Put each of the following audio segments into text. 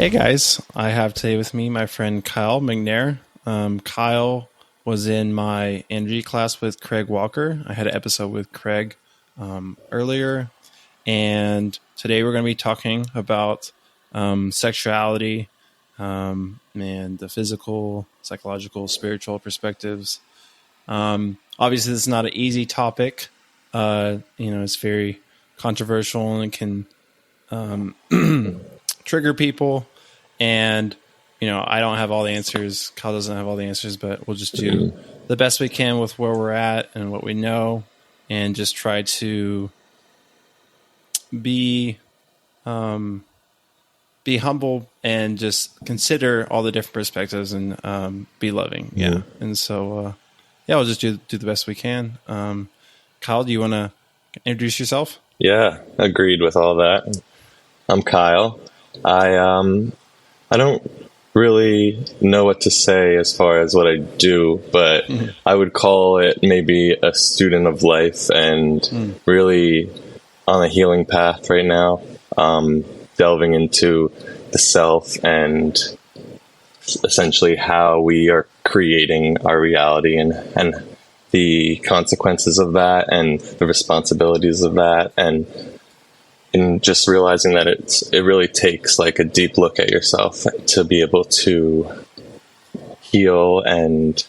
Hey guys, I have today with me my friend Kyle Mcnair. Kyle was in my energy class with Craig Walker. I had an episode with Craig earlier, and today we're going to be talking about sexuality and the physical, psychological, spiritual perspectives. Obviously, this is not an easy topic. It's very controversial and it can trigger people. And, I don't have all the answers. Kyle doesn't have all the answers, but we'll just do the best we can with where we're at and what we know and just try to be humble and just consider all the different perspectives and be loving. Yeah. And so, we'll just do the best we can. Kyle, do you want to introduce yourself? Yeah, agreed with all that. I'm Kyle. I don't really know what to say as far as what I do, but I would call it maybe a student of life and really on a healing path right now, delving into the self and essentially how we are creating our reality and the consequences of that and the responsibilities of that, and just realizing that it really takes like a deep look at yourself to be able to heal and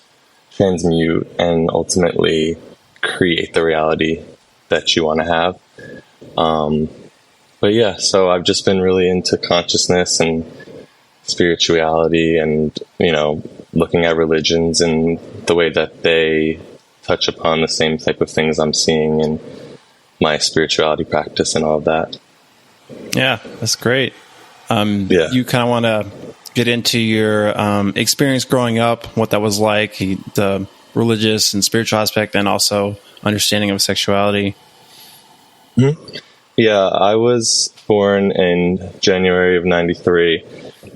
transmute and ultimately create the reality that you want to have. But yeah, so I've just been really into consciousness and spirituality and, looking at religions and the way that they touch upon the same type of things I'm seeing in my spirituality practice and all of that. Yeah, that's great. You kind of want to get into your experience growing up, what that was like, the religious and spiritual aspect, and also understanding of sexuality. Mm-hmm. Yeah, I was born in January of 93.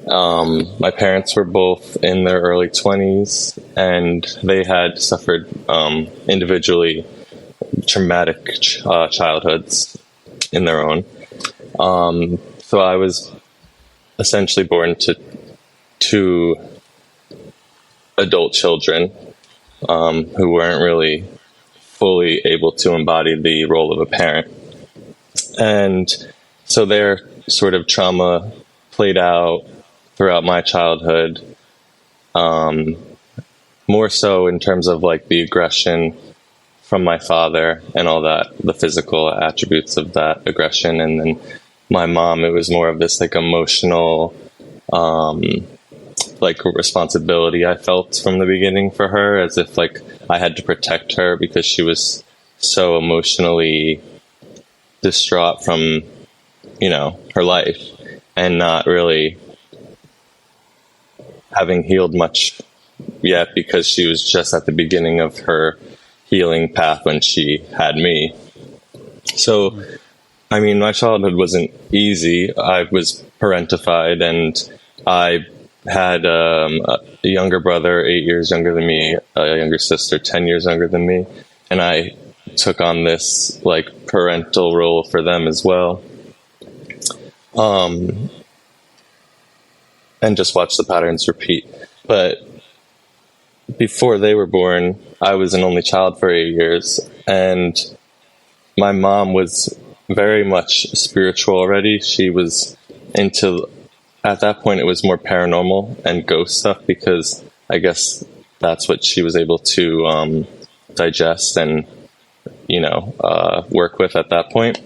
My parents were both in their early 20s, and they had suffered individually traumatic childhoods in their own. So I was essentially born to two adult children who weren't really fully able to embody the role of a parent. And so their sort of trauma played out throughout my childhood, more so in terms of like the aggression from my father and all that, the physical attributes of that aggression. And then my mom, it was more of this like emotional, like responsibility I felt from the beginning for her, as if like I had to protect her because she was so emotionally distraught from, her life and not really having healed much yet because she was just at the beginning of her healing path when she had me. So, I mean, my childhood wasn't easy. I was parentified, and I had a younger brother, 8 years younger than me, a younger sister, 10 years younger than me, and I took on this like parental role for them as well. And just watch the patterns repeat. But before they were born, I was an only child for 8 years, and my mom was very much spiritual already. She was into, at that point, it was more paranormal and ghost stuff because I guess that's what she was able to digest and, work with at that point.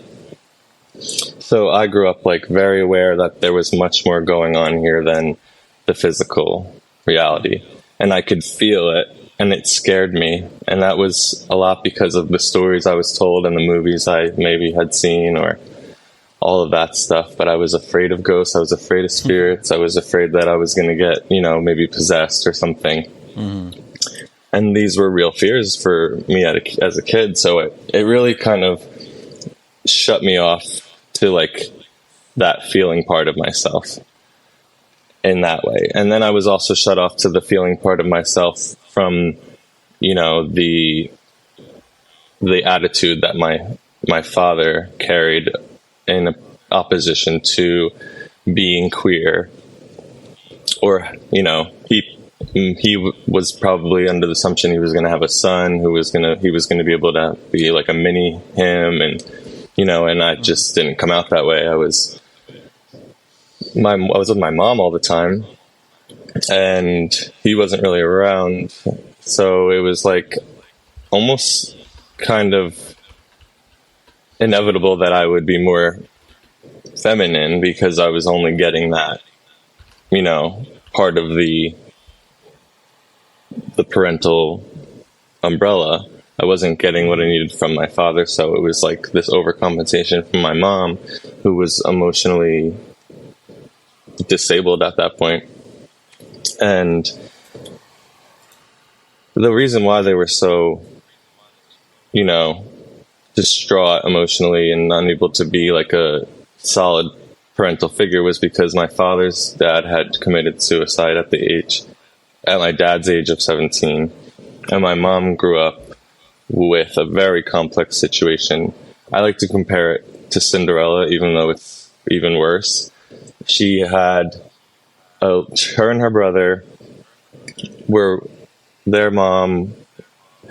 So I grew up like very aware that there was much more going on here than the physical reality. And I could feel it, and it scared me. And that was a lot because of the stories I was told and the movies I maybe had seen or all of that stuff. But I was afraid of ghosts. I was afraid of spirits. I was afraid that I was going to get, maybe possessed or something. Mm-hmm. And these were real fears for me as a kid. So it really kind of shut me off to like that feeling part of myself in that way. And then I was also shut off to the feeling part of myself from, the attitude that my father carried in opposition to being queer or, you know, he was probably under the assumption he was going to have a son he was going to be able to be like a mini him, and, you know, and I just didn't come out that way. I was with my mom all the time, and he wasn't really around. So it was like almost kind of inevitable that I would be more feminine, because I was only getting that, you know, part of the parental umbrella. I wasn't getting what I needed from my father. So it was like this overcompensation from my mom, who was emotionally disabled at that point. And the reason why they were so, you know, distraught emotionally and unable to be like a solid parental figure was because my father's dad had committed suicide at my dad's age of 17. And my mom grew up with a very complex situation. I like to compare it to Cinderella, even though it's even worse. She had her and her brother their mom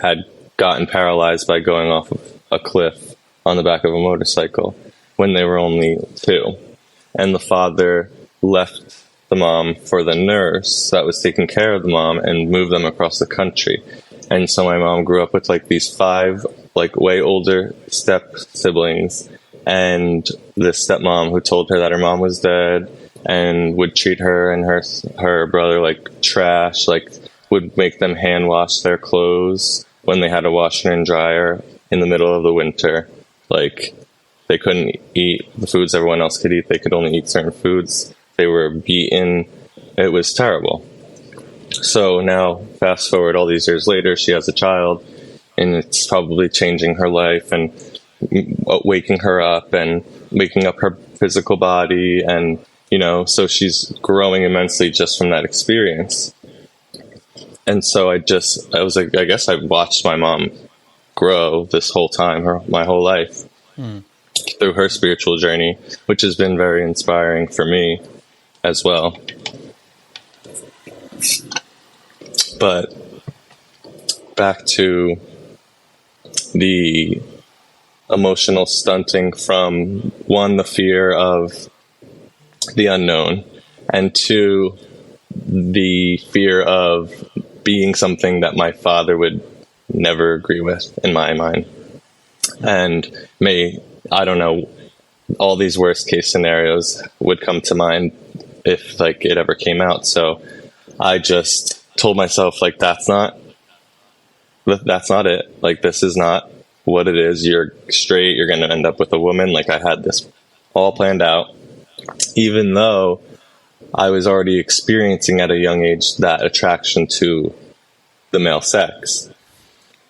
had gotten paralyzed by going off of a cliff on the back of a motorcycle when they were only 2. And the father left the mom for the nurse that was taking care of the mom and moved them across the country. And so my mom grew up with like these 5 like way older step siblings, and this stepmom who told her that her mom was dead and would treat her and her brother like trash, like would make them hand wash their clothes when they had a washer and dryer in the middle of the winter. Like, they couldn't eat the foods everyone else could eat. They could only eat certain foods. They were beaten. It was terrible. So now, fast forward all these years later, she has a child, and it's probably changing her life and waking her up and waking up her physical body. And, you know, so she's growing immensely just from that experience. And so I was like, I guess I've watched my mom grow this whole time, my whole life, through her spiritual journey, which has been very inspiring for me as well. But back to the emotional stunting from, 1, the fear of the unknown, and 2, the fear of being something that my father would never agree with, in my mind. And I don't know, all these worst case scenarios would come to mind if like it ever came out. So I just told myself, like, that's not it. Like, this is not what it is. You're straight. You're going to end up with a woman. Like, I had this all planned out, even though I was already experiencing at a young age that attraction to the male sex.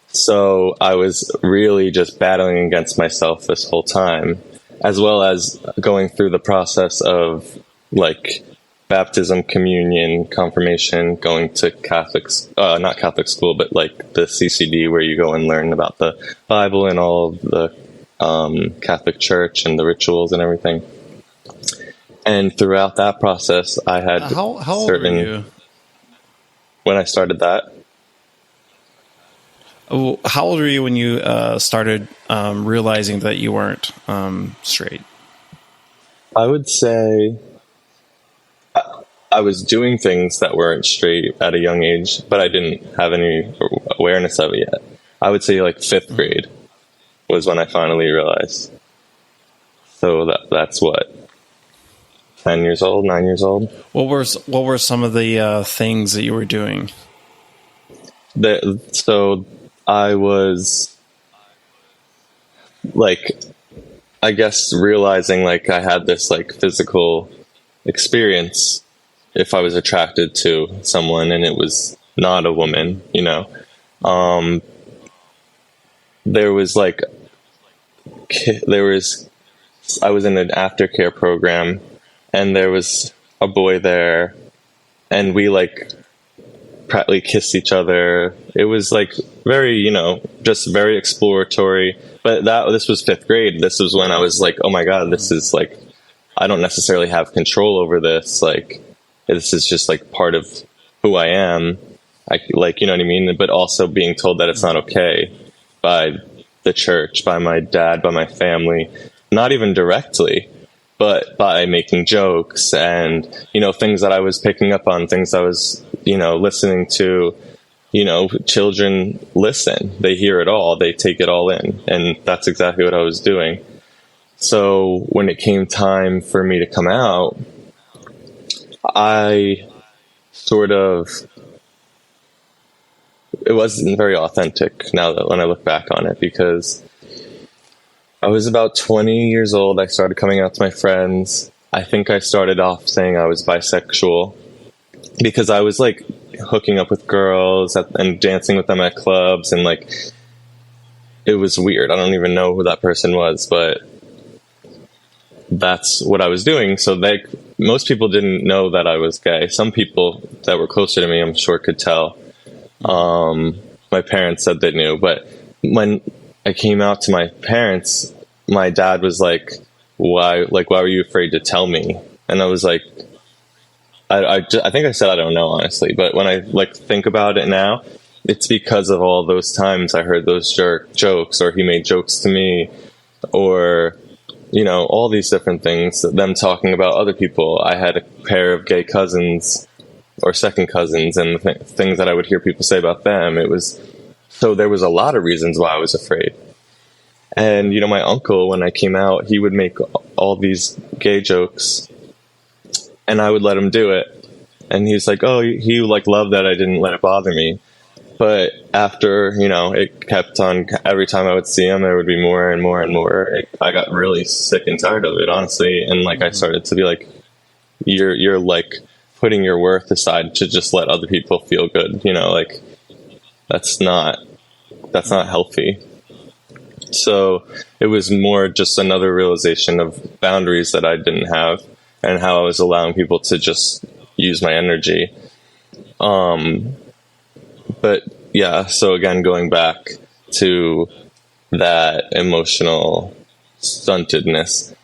So I was really just battling against myself this whole time, as well as going through the process of like baptism, communion, confirmation, going to not Catholic school, but like the CCD, where you go and learn about the Bible and all of the Catholic Church and the rituals and everything. And throughout that process, I had how old were you when I started that? How old were you when you started realizing that you weren't straight? I would say I was doing things that weren't straight at a young age, but I didn't have any awareness of it yet. I would say like 5th grade was when I finally realized. So that's what, 10 years old, 9 years old. What were some of the things that you were doing? So I was like, I guess realizing like I had this like physical experience if I was attracted to someone and it was not a woman, you know. I was in an aftercare program, and there was a boy there, and we like practically kissed each other. It was like very, you know, just very exploratory. But this was 5th grade. This was when I was like, oh my God, this is like, I don't necessarily have control over this. Like, this is just like part of who I am. Like, you know what I mean? But also being told that it's not okay by the church, by my dad, by my family, not even directly, but by making jokes and, you know, things that I was picking up on, things I was, you know, listening to. You know, children listen, they hear it all, they take it all in. And that's exactly what I was doing. So when it came time for me to come out, I sort of, it wasn't very authentic now that when I look back on it, because I was about 20 years old. I started coming out to my friends. I think I started off saying I was bisexual because I was like hooking up with girls and dancing with them at clubs, and like it was weird. I don't even know who that person was, but that's what I was doing. So most people didn't know that I was gay. Some people that were closer to me, I'm sure, could tell. My parents said they knew, but when I came out to my parents, my dad was like, why were you afraid to tell me? And I was like, I think I said I don't know, honestly, but when I like think about it now, it's because of all those times I heard those jokes, or he made jokes to me, or, you know, all these different things, them talking about other people. I had a pair of gay cousins or second cousins, and things that I would hear people say about them. So there was a lot of reasons why I was afraid. And, you know, my uncle, when I came out, he would make all these gay jokes, and I would let him do it. And he's like, oh, he like loved that I didn't let it bother me. But after, you know, it kept on, every time I would see him, there would be more and more and more. I got really sick and tired of it, honestly. And like, I started to be like, you're like putting your worth aside to just let other people feel good. You know, like that's not healthy. So it was more just another realization of boundaries that I didn't have, and how I was allowing people to just use my energy. But yeah, so again, going back to that emotional stuntedness,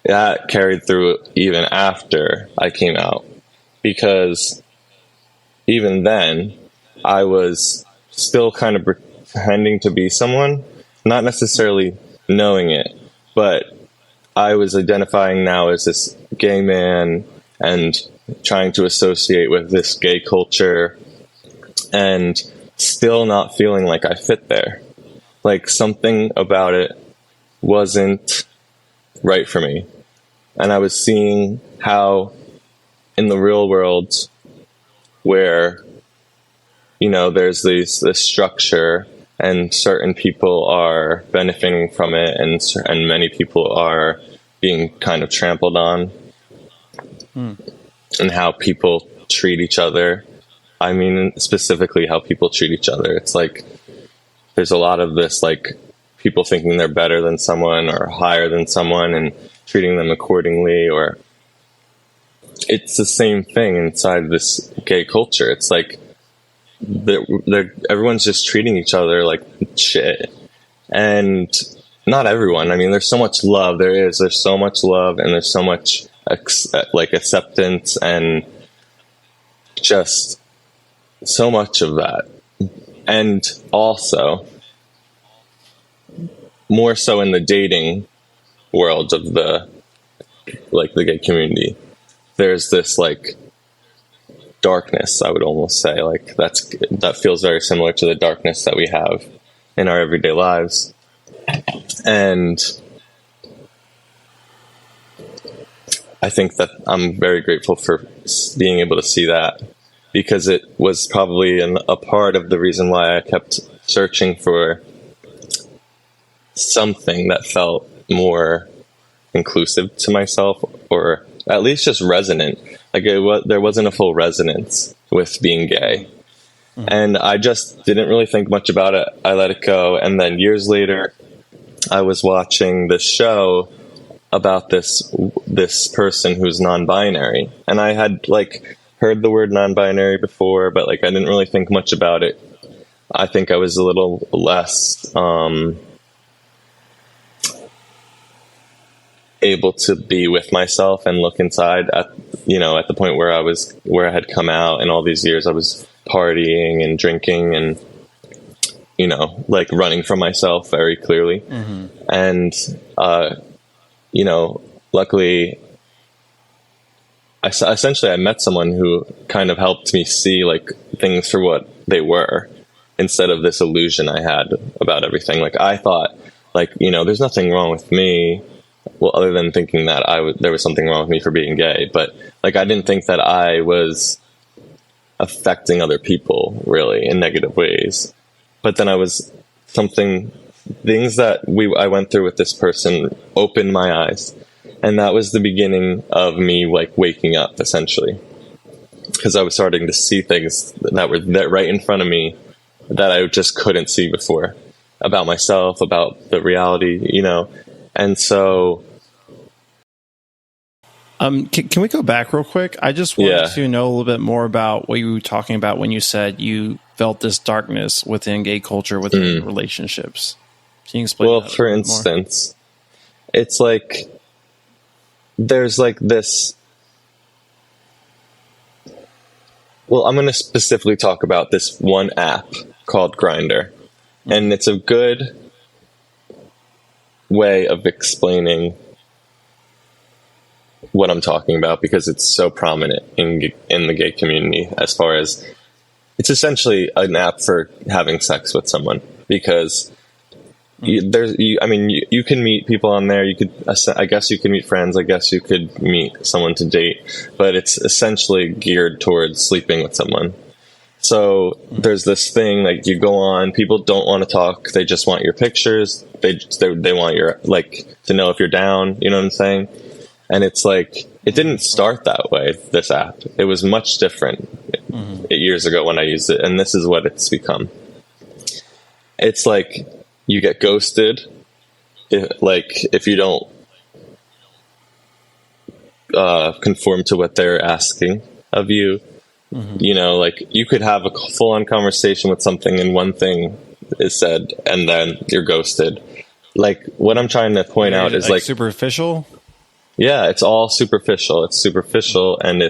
that carried through even after I came out, because even then I was still kind of pretending to be someone, not necessarily knowing it, but I was identifying now as this gay man and trying to associate with this gay culture, and still not feeling like I fit there. Like something about it wasn't right for me. And I was seeing how in the real world, where, you know, there's this structure and certain people are benefiting from it, and many people are being kind of trampled on, and how people treat each other. I mean, specifically how people treat each other. It's like there's a lot of this, like people thinking they're better than someone or higher than someone and treating them accordingly. Or it's the same thing inside this gay culture. It's like everyone's just treating each other like shit. And not everyone. I mean, there's so much love. There's so much love, and there's so much like acceptance, and just so much of that. And also more so in the dating world of the gay community, there's this like darkness, I would almost say. Like that feels very similar to the darkness that we have in our everyday lives. And I think that I'm very grateful for being able to see that, because it was probably a part of the reason why I kept searching for something that felt more inclusive to myself, or at least just resonant. Like there wasn't a full resonance with being gay. And I just didn't really think much about it. I let it go. And then years later, I was watching this show about this person who's non-binary. And I had like heard the word non-binary before, but like I didn't really think much about it. I think I was a little less able to be with myself and look inside at the point where I had come out, and all these years I was partying and drinking and like running from myself very clearly. And luckily I met someone who kind of helped me see like things for what they were, instead of this illusion I had about everything. Like I thought, like, there's nothing wrong with me. Well, other than thinking that there was something wrong with me for being gay, but like I didn't think that I was affecting other people really in negative ways. But then things that I went through with this person opened my eyes, and that was the beginning of me like waking up, essentially, because I was starting to see things that were right in front of me that I just couldn't see before, about myself, about the reality, and so. Can we go back real quick? I just wanted to know a little bit more about what you were talking about when you said you felt this darkness within gay culture, within relationships. Can you explain that? Well, for instance, it's like there's like this. Well, I'm going to specifically talk about this one app called Grindr, and it's a good way of explaining what I'm talking about, because it's so prominent in the gay community. As far as it's essentially an app for having sex with someone, because you can meet people on there. I guess you could meet friends. I guess you could meet someone to date, but it's essentially geared towards sleeping with someone. So there's this thing, like, you go on, people don't want to talk. They just want your pictures. They want your, like, to know if you're down, you know what I'm saying? And it's like, it didn't start that way, this app. It was much different 8 years ago when I used it, and this is what it's become. It's like, you get ghosted if you don't conform to what they're asking of you. Like, you could have a full-on conversation with something and one thing is said, and then you're ghosted. Like, what I'm trying to point out is like superficial. Yeah, it's all superficial. It's superficial, and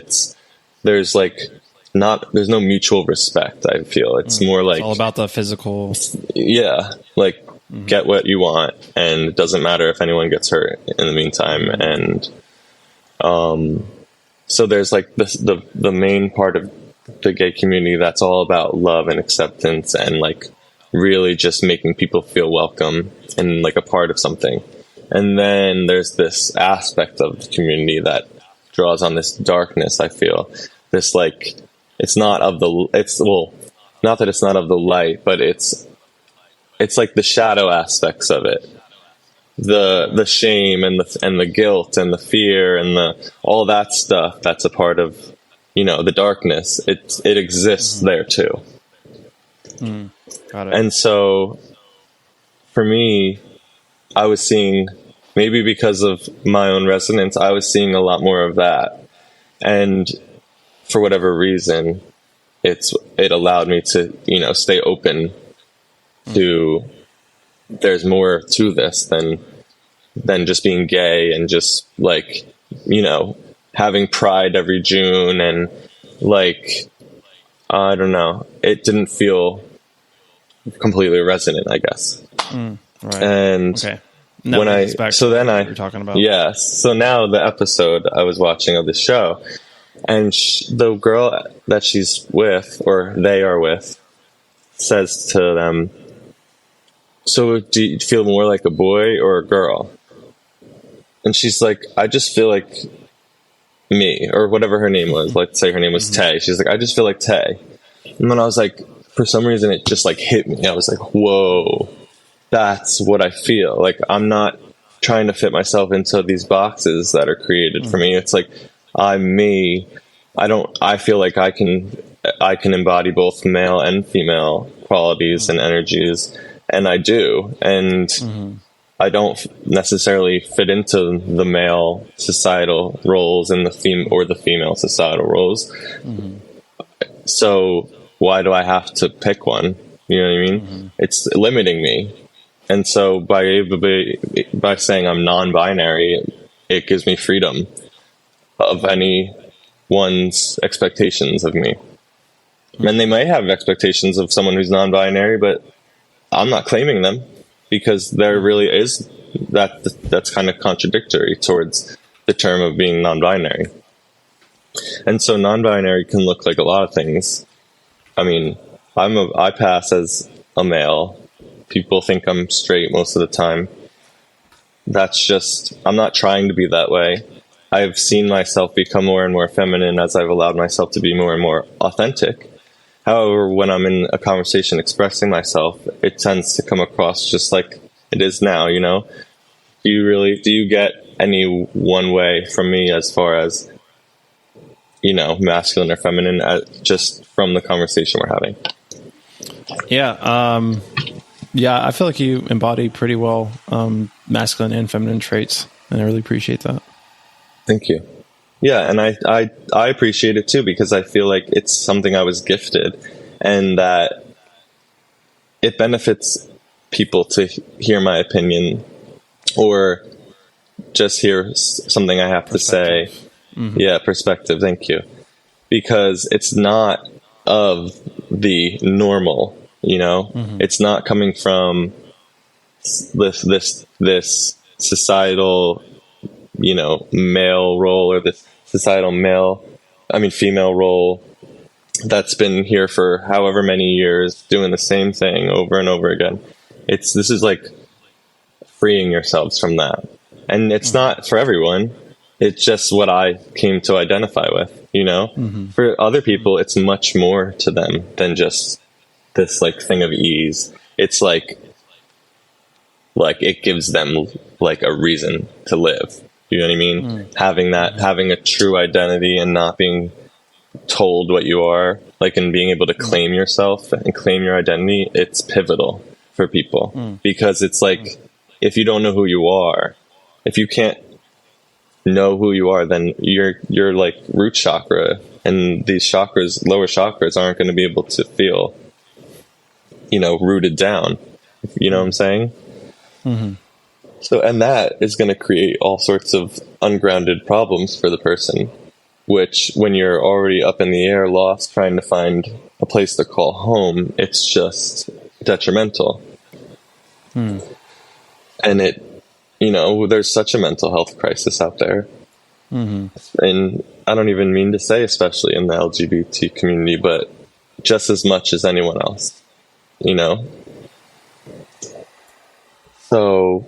there's no mutual respect, I feel. It's more like, it's all about the physical. Yeah, like, get what you want, and it doesn't matter if anyone gets hurt in the meantime. And so there's like the main part of the gay community that's all about love and acceptance, and like really just making people feel welcome and like a part of something. And then there's this aspect of the community that draws on this darkness, I feel. This, like, not that it's not of the light, but it's like the shadow aspects of it. The shame and the guilt and the fear and all that stuff that's a part of, the darkness. It exists there too. Got it. And so for me, I was seeing, maybe because of my own resonance, I was seeing a lot more of that. And for whatever reason, it allowed me to, stay open to, there's more to this than just being gay and just like, having Pride every June, and like, I don't know, it didn't feel completely resonant, I guess. Right. And okay. You're talking about. Yes. So now the episode I was watching of the show, and the girl that she's with, or they are with, says to them, "So do you feel more like a boy or a girl?" And she's like, "I just feel like me," or whatever her name was. Let's say her name was Tay. She's like, "I just feel like Tay." And then I was like, for some reason, it just like hit me. I was like, "Whoa, that's what I feel." Like, I'm not trying to fit myself into these boxes that are created for me. It's like, I'm me. I feel like I can embody both male and female qualities and energies, and I do. And I don't necessarily fit into the male societal roles and the female societal roles. So why do I have to pick one? You know what I mean? It's limiting me. And so by saying I'm non-binary, it gives me freedom of anyone's expectations of me. And they might have expectations of someone who's non-binary, but I'm not claiming them, because there really is that's kind of contradictory towards the term of being non-binary. And so non-binary can look like a lot of things. I mean, I pass as a male. People think I'm straight most of the time. That's just, I'm not trying to be that way. I've seen myself become more and more feminine as I've allowed myself to be more and more authentic. However, when I'm in a conversation expressing myself, it tends to come across just like it is now, you know? Do you get any one way from me as far as, you know, masculine or feminine, just from the conversation we're having? Yeah. Yeah, I feel like you embody pretty well masculine and feminine traits, and I really appreciate that. Thank you. Yeah, and I appreciate it too, because I feel like it's something I was gifted, and that it benefits people to hear my opinion or just hear something I have to say. Mm-hmm. Yeah, perspective. Thank you. Because it's not of the normal, you know? Mm-hmm. It's not coming from this societal, you know, male role, or this societal female role that's been here for however many years, doing the same thing over and over again. This is like freeing yourselves from that. And it's not for everyone. It's just what I came to identify with, you know? Mm-hmm. For other people, it's much more to them than just this like thing of ease. It's like it gives them like a reason to live. You know what I mean? Having a true identity and not being told what you are, like, and being able to claim yourself and claim your identity, it's pivotal for people. Because it's like, if you don't know who you are, if you can't know who you are, then you're like root chakra, and these chakras, lower chakras, aren't going to be able to feel, you know, rooted down. You know what I'm saying? Mm-hmm. So, and that is going to create all sorts of ungrounded problems for the person, which, when you're already up in the air, lost, trying to find a place to call home, it's just detrimental. And it, you know, there's such a mental health crisis out there. Mm-hmm. And I don't even mean to say, especially in the LGBT community, but just as much as anyone else, you know? So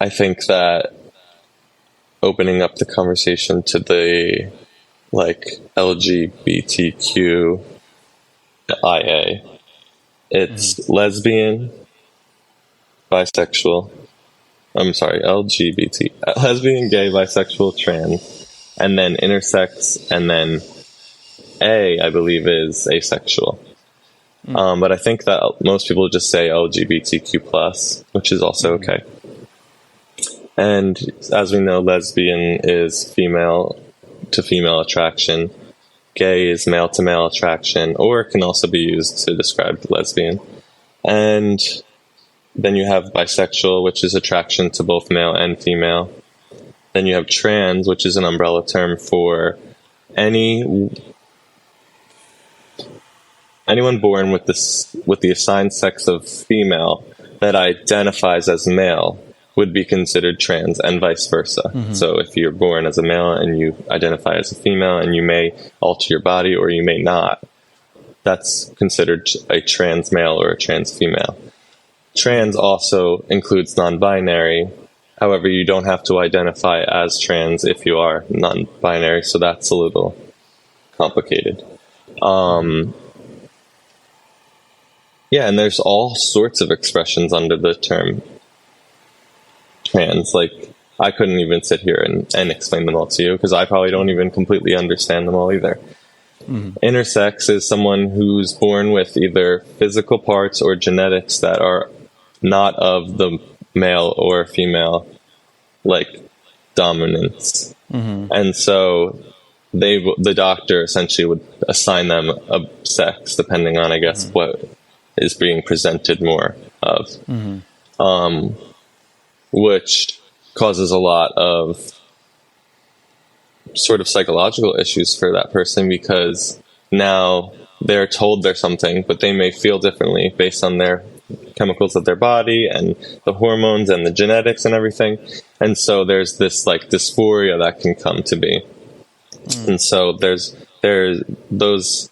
I think that opening up the conversation to the, like, LGBTQ IA, it's lesbian, bisexual, LGBT, lesbian, gay, bisexual, trans, and then intersex, and then I believe is asexual. But I think that most people just say LGBTQ+, which is also okay. And as we know, lesbian is female to female attraction. Gay is male to male attraction, or it can also be used to describe lesbian. And then you have bisexual, which is attraction to both male and female. Then you have trans, which is an umbrella term for anyone born with the assigned sex of female that identifies as male would be considered trans, and vice versa. Mm-hmm. So if you're born as a male and you identify as a female, and you may alter your body or you may not, that's considered a trans male or a trans female. Trans also includes non-binary. However, you don't have to identify as trans if you are non-binary, so that's a little complicated. Yeah, and there's all sorts of expressions under the term trans. Like, I couldn't even sit here and explain them all to you, because I probably don't even completely understand them all either. Mm-hmm. Intersex is someone who's born with either physical parts or genetics that are not of the male or female, like, dominance. Mm-hmm. And so the doctor essentially would assign them a sex depending on, I guess, mm-hmm. what is being presented more of. Mm-hmm. Which causes a lot of sort of psychological issues for that person, because now they're told there's something, but they may feel differently based on their chemicals of their body and the hormones and the genetics and everything. And so there's this like dysphoria that can come to be. And so there's those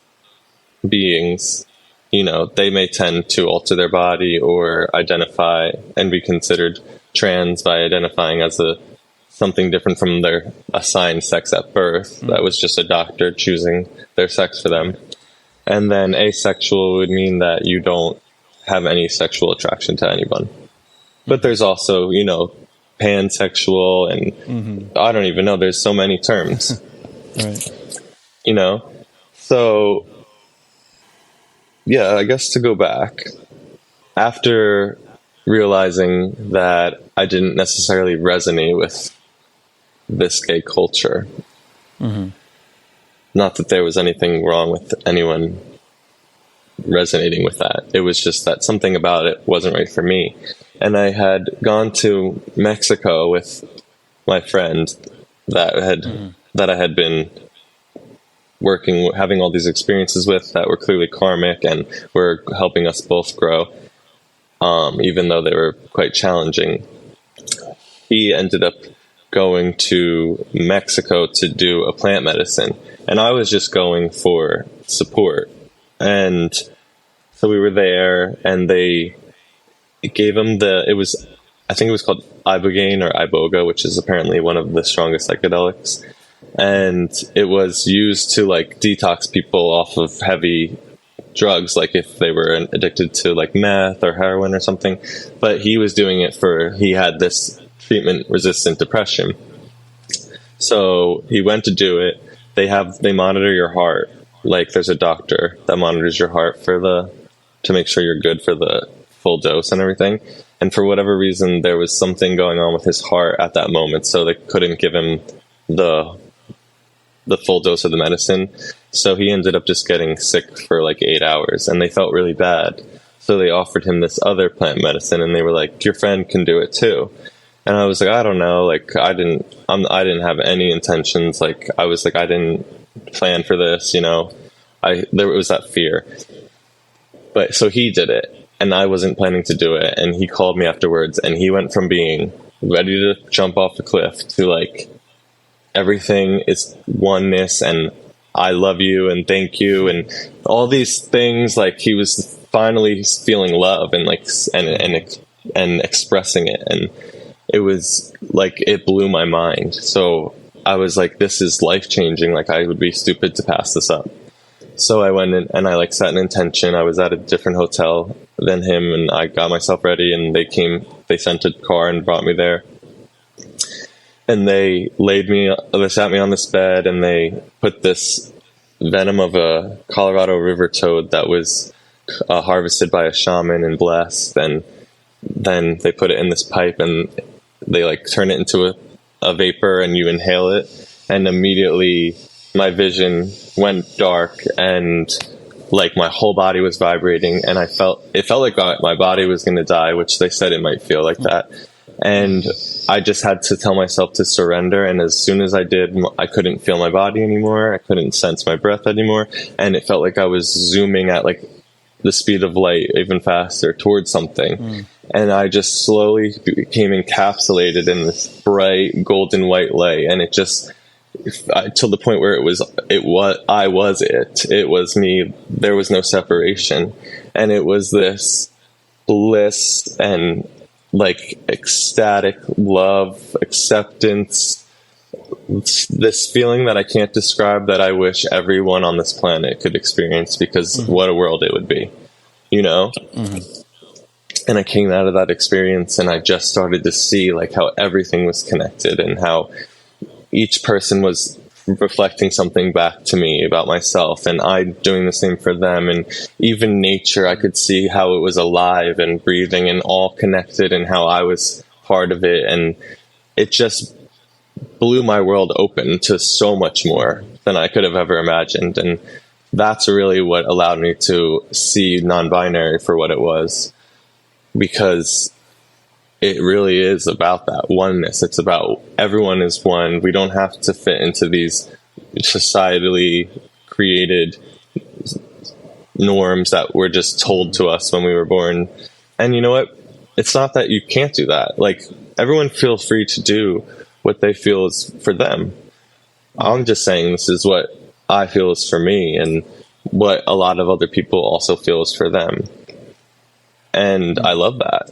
beings, you know, they may tend to alter their body or identify and be considered trans by identifying as something different from their assigned sex at birth. That was just a doctor choosing their sex for them. And then asexual would mean that you don't have any sexual attraction to anyone. But there's also, you know, pansexual, and I don't even know, there's so many terms. Right. You know? So, yeah, I guess to go back, after realizing that I didn't necessarily resonate with this gay culture, not that there was anything wrong with anyone resonating with that. It was just that something about it wasn't right for me. And I had gone to Mexico with my friend that I had been having all these experiences with that were clearly karmic and were helping us both grow, even though they were quite challenging. He ended up going to Mexico to do a plant medicine, and I was just going for support. And so we were there, and they gave him I think it was called ibogaine or iboga, which is apparently one of the strongest psychedelics. And it was used to like detox people off of heavy drugs, like if they were addicted to like meth or heroin or something. But he was doing it he had this treatment-resistant depression. So he went to do it. They monitor your heart. Like there's a doctor that monitors your heart to make sure you're good for the full dose and everything. And for whatever reason, there was something going on with his heart at that moment, so they couldn't give him the full dose of the medicine. So he ended up just getting sick for like 8 hours, and they felt really bad. So they offered him this other plant medicine, and they were like, your friend can do it too. And I was like, I don't know. Like I didn't have any intentions. Like I was like, I didn't plan for this, you know, there was that fear. But so he did it, and I wasn't planning to do it. And he called me afterwards, and he went from being ready to jump off the cliff to like, everything is oneness and I love you and thank you and all these things. Like he was finally feeling love and like and expressing it, and it was like it blew my mind. So I was like, this is life changing. Like I would be stupid to pass this up. So I went in and I like set an intention. I was at a different hotel than him, and I got myself ready, and they sent a car and brought me there. And they sat me on this bed, and they put this venom of a Colorado river toad that was harvested by a shaman and blessed. And then they put it in this pipe, and they like turn it into a vapor, and you inhale it. And immediately my vision went dark, and like my whole body was vibrating, and it felt like my body was going to die, which they said it might feel like that. And I just had to tell myself to surrender. And as soon as I did, I couldn't feel my body anymore. I couldn't sense my breath anymore. And it felt like I was zooming at like the speed of light, even faster, towards something. And I just slowly became encapsulated in this bright golden white light. And it just, till the point where it was me. There was no separation. And it was this bliss and like ecstatic love, acceptance, this feeling that I can't describe, that I wish everyone on this planet could experience, because what a world it would be, you know? And I came out of that experience, and I just started to see like how everything was connected, and how each person was reflecting something back to me about myself, and I doing the same for them. And even nature, I could see how it was alive and breathing and all connected, and how I was part of it. And it just blew my world open to so much more than I could have ever imagined. And that's really what allowed me to see non-binary for what it was, because it really is about that oneness. It's about everyone is one. We don't have to fit into these societally created norms that were just told to us when we were born. And you know what? It's not that you can't do that. Like, everyone feels free to do what they feel is for them. I'm just saying this is what I feel is for me, and what a lot of other people also feel is for them. And I love that.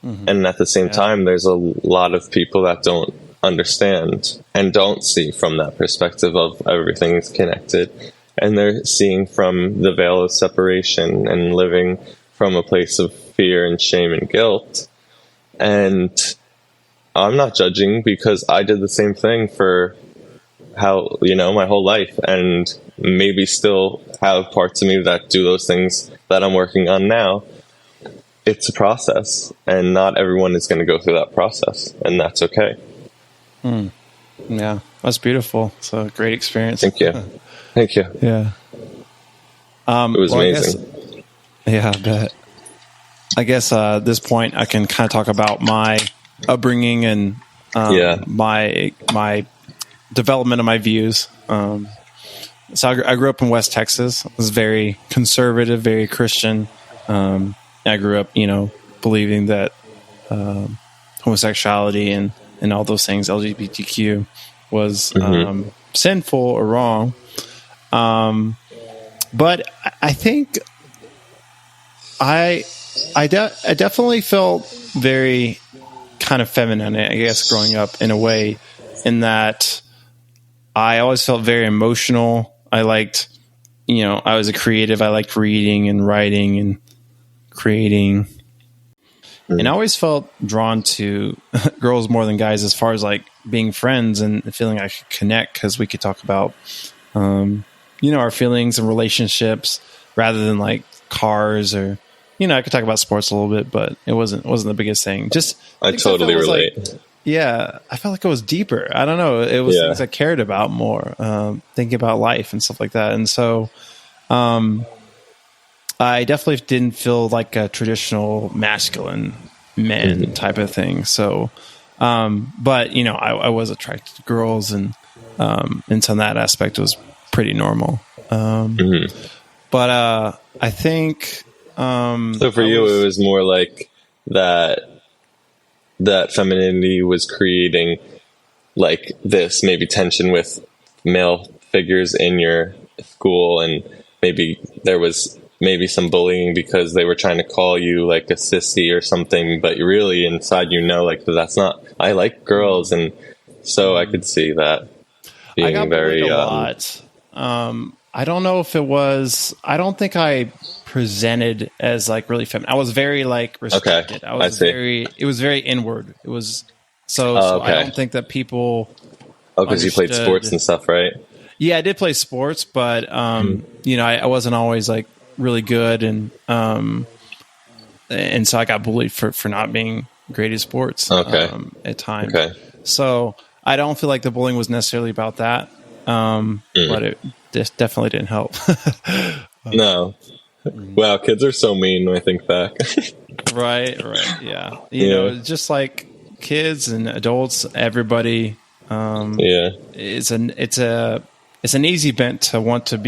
Mm-hmm. And at the same time, there's a lot of people that don't understand and don't see from that perspective of everything is connected. And they're seeing from the veil of separation and living from a place of fear and shame and guilt. And I'm not judging, because I did the same thing for my whole life, and maybe still have parts of me that do those things that I'm working on now. It's a process, and not everyone is going to go through that process, and that's okay. Yeah, that's beautiful. It's a great experience. Thank you. Thank you. Yeah. It was amazing. I bet. I guess at this point I can kind of talk about my upbringing and my development of my views. So I grew up in West Texas. I was very conservative, very Christian. I grew up, believing that homosexuality and all those things, LGBTQ, was sinful or wrong. But I think I definitely felt very kind of feminine, I guess, growing up in a way, in that I always felt very emotional. I liked, I was a creative. I liked reading and writing and creating. And I always felt drawn to girls more than guys, as far as like being friends and feeling I could connect, because we could talk about, our feelings and relationships rather than like cars, or, I could talk about sports a little bit, but it wasn't the biggest thing. Just I totally relate. I felt like it was deeper. I don't know. It was things I cared about more, thinking about life and stuff like that. And so, I definitely didn't feel like a traditional masculine man type of thing. So, but I was attracted to girls, and so that aspect was pretty normal. But I think so for you, it was more like that femininity was creating like this maybe tension with male figures in your school, and maybe there was maybe some bullying because they were trying to call you like a sissy or something, but really inside, like, that's not, I like girls. And so I could see that being I got very a lot. I don't know if it was, I don't think I presented as like really feminine. I was very like restricted. Okay. I was it was very inward. It was so I don't think that people because you played sports and stuff, right? Yeah, I did play sports, but I wasn't always like really good, and so I got bullied for not being great at sports at times. Okay. So I don't feel like the bullying was necessarily about that, but it definitely didn't help. No. Wow, kids are so mean when I think back. Right, yeah. You know, just like kids and adults, everybody. It's an easy bent to want to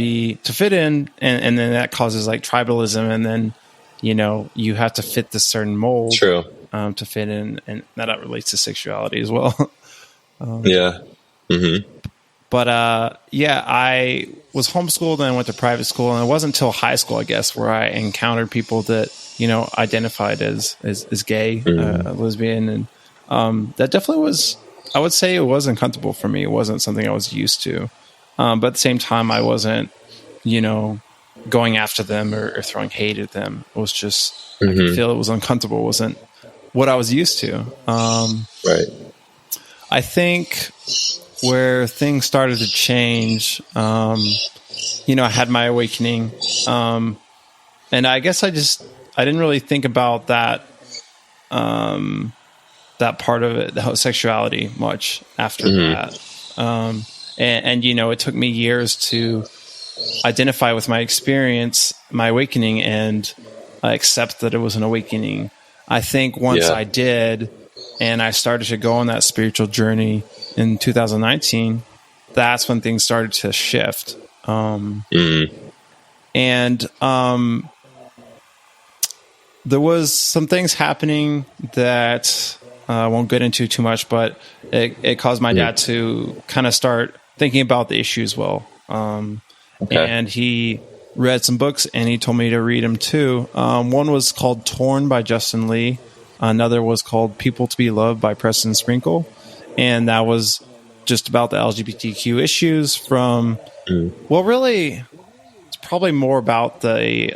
fit in, and then that causes like tribalism, and then you have to fit this certain mold. True. To fit in, and that relates to sexuality as well. But I was homeschooled, and I went to private school, and it wasn't until high school, I guess, where I encountered people that identified as gay, lesbian, and that definitely was. I would say it was uncomfortable for me. It wasn't something I was used to, but at the same time, I wasn't, going after them or throwing hate at them. It was just I could feel it was uncomfortable. It wasn't what I was used to. Right. I think where things started to change, I had my awakening, and I guess I didn't really think about that part of it, the sexuality, much after that. And it took me years to identify with my experience, my awakening, and accept that it was an awakening. I think once I did, and I started to go on that spiritual journey in 2019, that's when things started to shift. And there was some things happening that I won't get into too much, but it caused my dad to kind of start thinking about the issue as well. And he read some books, and he told me to read them too. One was called Torn by Justin Lee. Another was called People to be Loved by Preston Sprinkle. And that was just about the LGBTQ issues from, well, really, it's probably more about the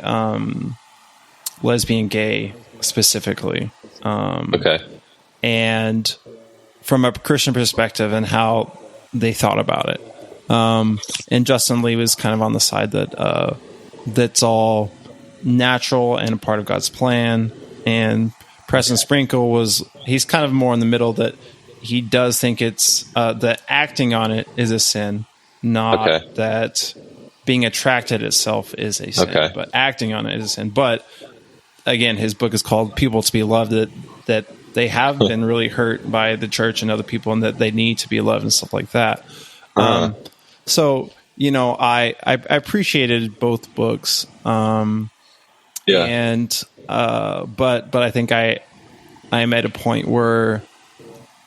lesbian, gay specifically. And from a Christian perspective and how they thought about it. And Justin Lee was kind of on the side that that's all natural and a part of God's plan. And Preston Sprinkle he's kind of more in the middle, that he does think it's that acting on it is a sin, not that being attracted itself is a sin, but acting on it is a sin. But again, his book is called People to be Loved, that they have been really hurt by the church and other people, and that they need to be loved and stuff like that. So, I appreciated both books. And, but I think I'm at a point where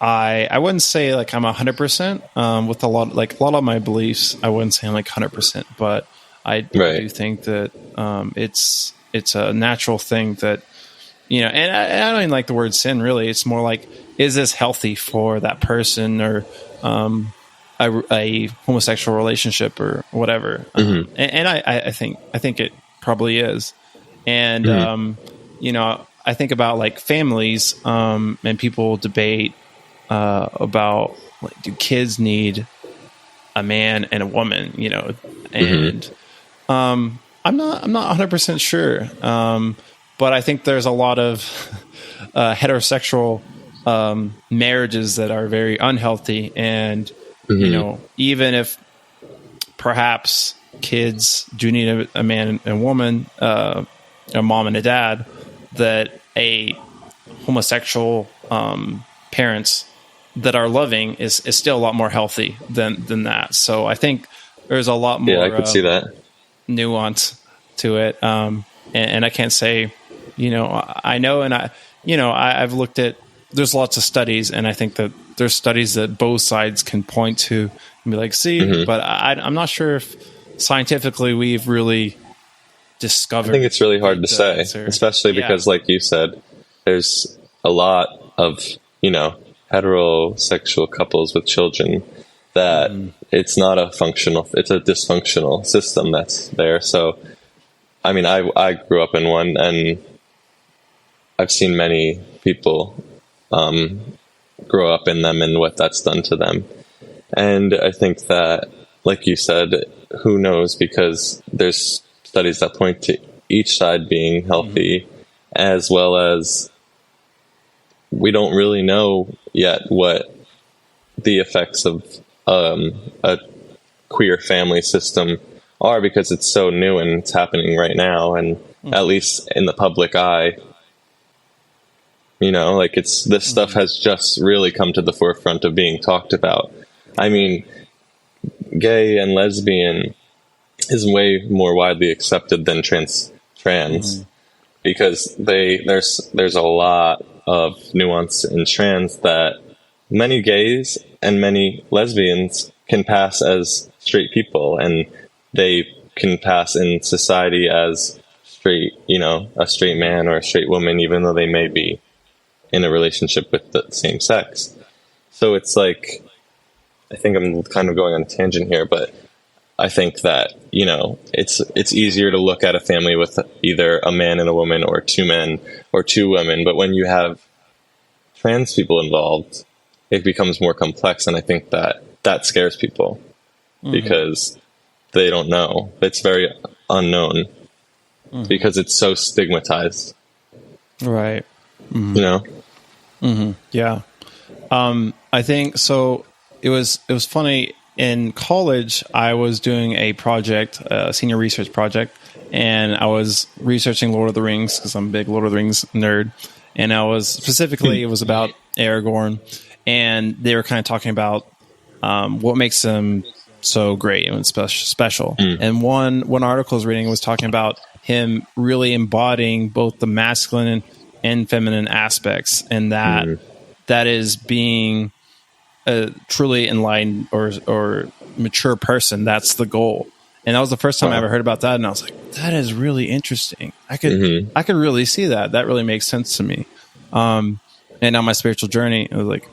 I wouldn't say like I'm 100%, with a lot of my beliefs. I wouldn't say I'm like 100%, but I do think that, it's a natural thing that, and I don't even like the word sin really. It's more like, is this healthy for that person, or, a homosexual relationship or whatever. And I think it probably is. And, I think about like families, and people debate, about like, do kids need a man and a woman, and, I'm not 100% sure. But I think there's a lot of, heterosexual, marriages that are very unhealthy. And, even if perhaps kids do need a man and a woman, a mom and a dad, that a homosexual, parents that are loving is still a lot more healthy than that. So I think there's a lot more, I could see that nuance to it. And I can't say, I know, and I've looked at, there's lots of studies, and I think that there's studies that both sides can point to and be like, see, but I'm not sure if scientifically we've really discovered. I think it's really hard to say, especially because, like you said, there's a lot of, heterosexual couples with children that it's not it's a dysfunctional system that's there. So, I mean, I grew up in one, and I've seen many people grow up in them and what that's done to them. And I think that, like you said, who knows, because there's studies that point to each side being healthy, as well as we don't really know yet what the effects of a queer family system are, because it's so new and it's happening right now, and at least in the public eye, this stuff has just really come to the forefront of being talked about. I mean, gay and lesbian is way more widely accepted than trans, because there's a lot of nuance in trans that many gays and many lesbians can pass as straight people, and they can pass in society as straight, a straight man or a straight woman, even though they may be in a relationship with the same sex. So it's like, I think I'm kind of going on a tangent here, but I think that, it's easier to look at a family with either a man and a woman, or two men or two women. But when you have trans people involved, it becomes more complex. And I think that scares people because they don't know. It's very unknown because it's so stigmatized. Right. Yeah. I think so. It was funny. In college, I was doing a project, a senior research project, and I was researching Lord of the Rings because I'm a big Lord of the Rings nerd. and I was specifically, it was about Aragorn, and they were kind of talking about what makes him so great and special. And one article I was reading was talking about him really embodying both the masculine and feminine aspects, and that is being a truly enlightened or mature person. That's the goal. And that was the first time I ever heard about that, and I was like, that is really interesting. I could really see that. That really makes sense to me. And on my spiritual journey, it was like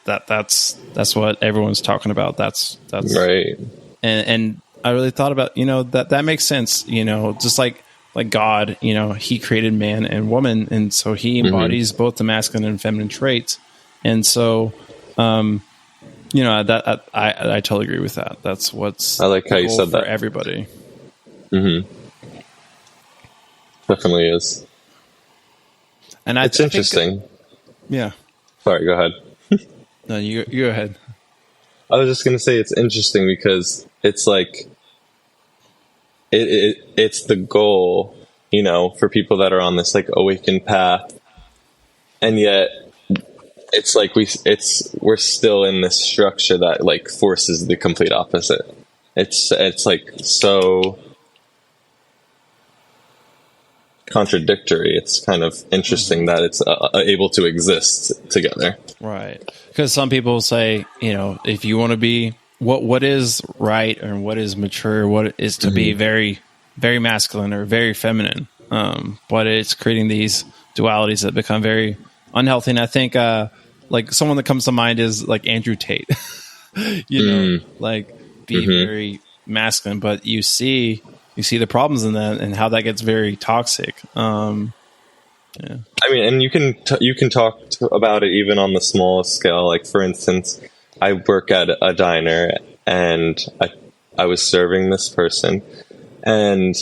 that's what everyone's talking about. That's right. And I really thought about, that makes sense, just like God, he created man and woman, and so he embodies both the masculine and feminine traits. And so that I totally agree with that. That's what's I like how you said for that. Everybody. Definitely is. And it's interesting. Yeah. Sorry, go ahead. No, you go ahead. I was just going to say it's interesting because it's like it's the goal, for people that are on this like awakened path, and yet it's like we're still in this structure that like forces the complete opposite. It's like so contradictory. It's kind of interesting that it's able to exist together. Right. Because some people say, if you want to be what is right and what is mature, what is to be very, very masculine or very feminine. But it's creating these dualities that become very unhealthy. And I think like someone that comes to mind is like Andrew Tate, like be very masculine, but you see the problems in that and how that gets very toxic. Yeah. I mean, and you can talk about it even on the smallest scale. Like, for instance, I work at a diner, and I was serving this person, and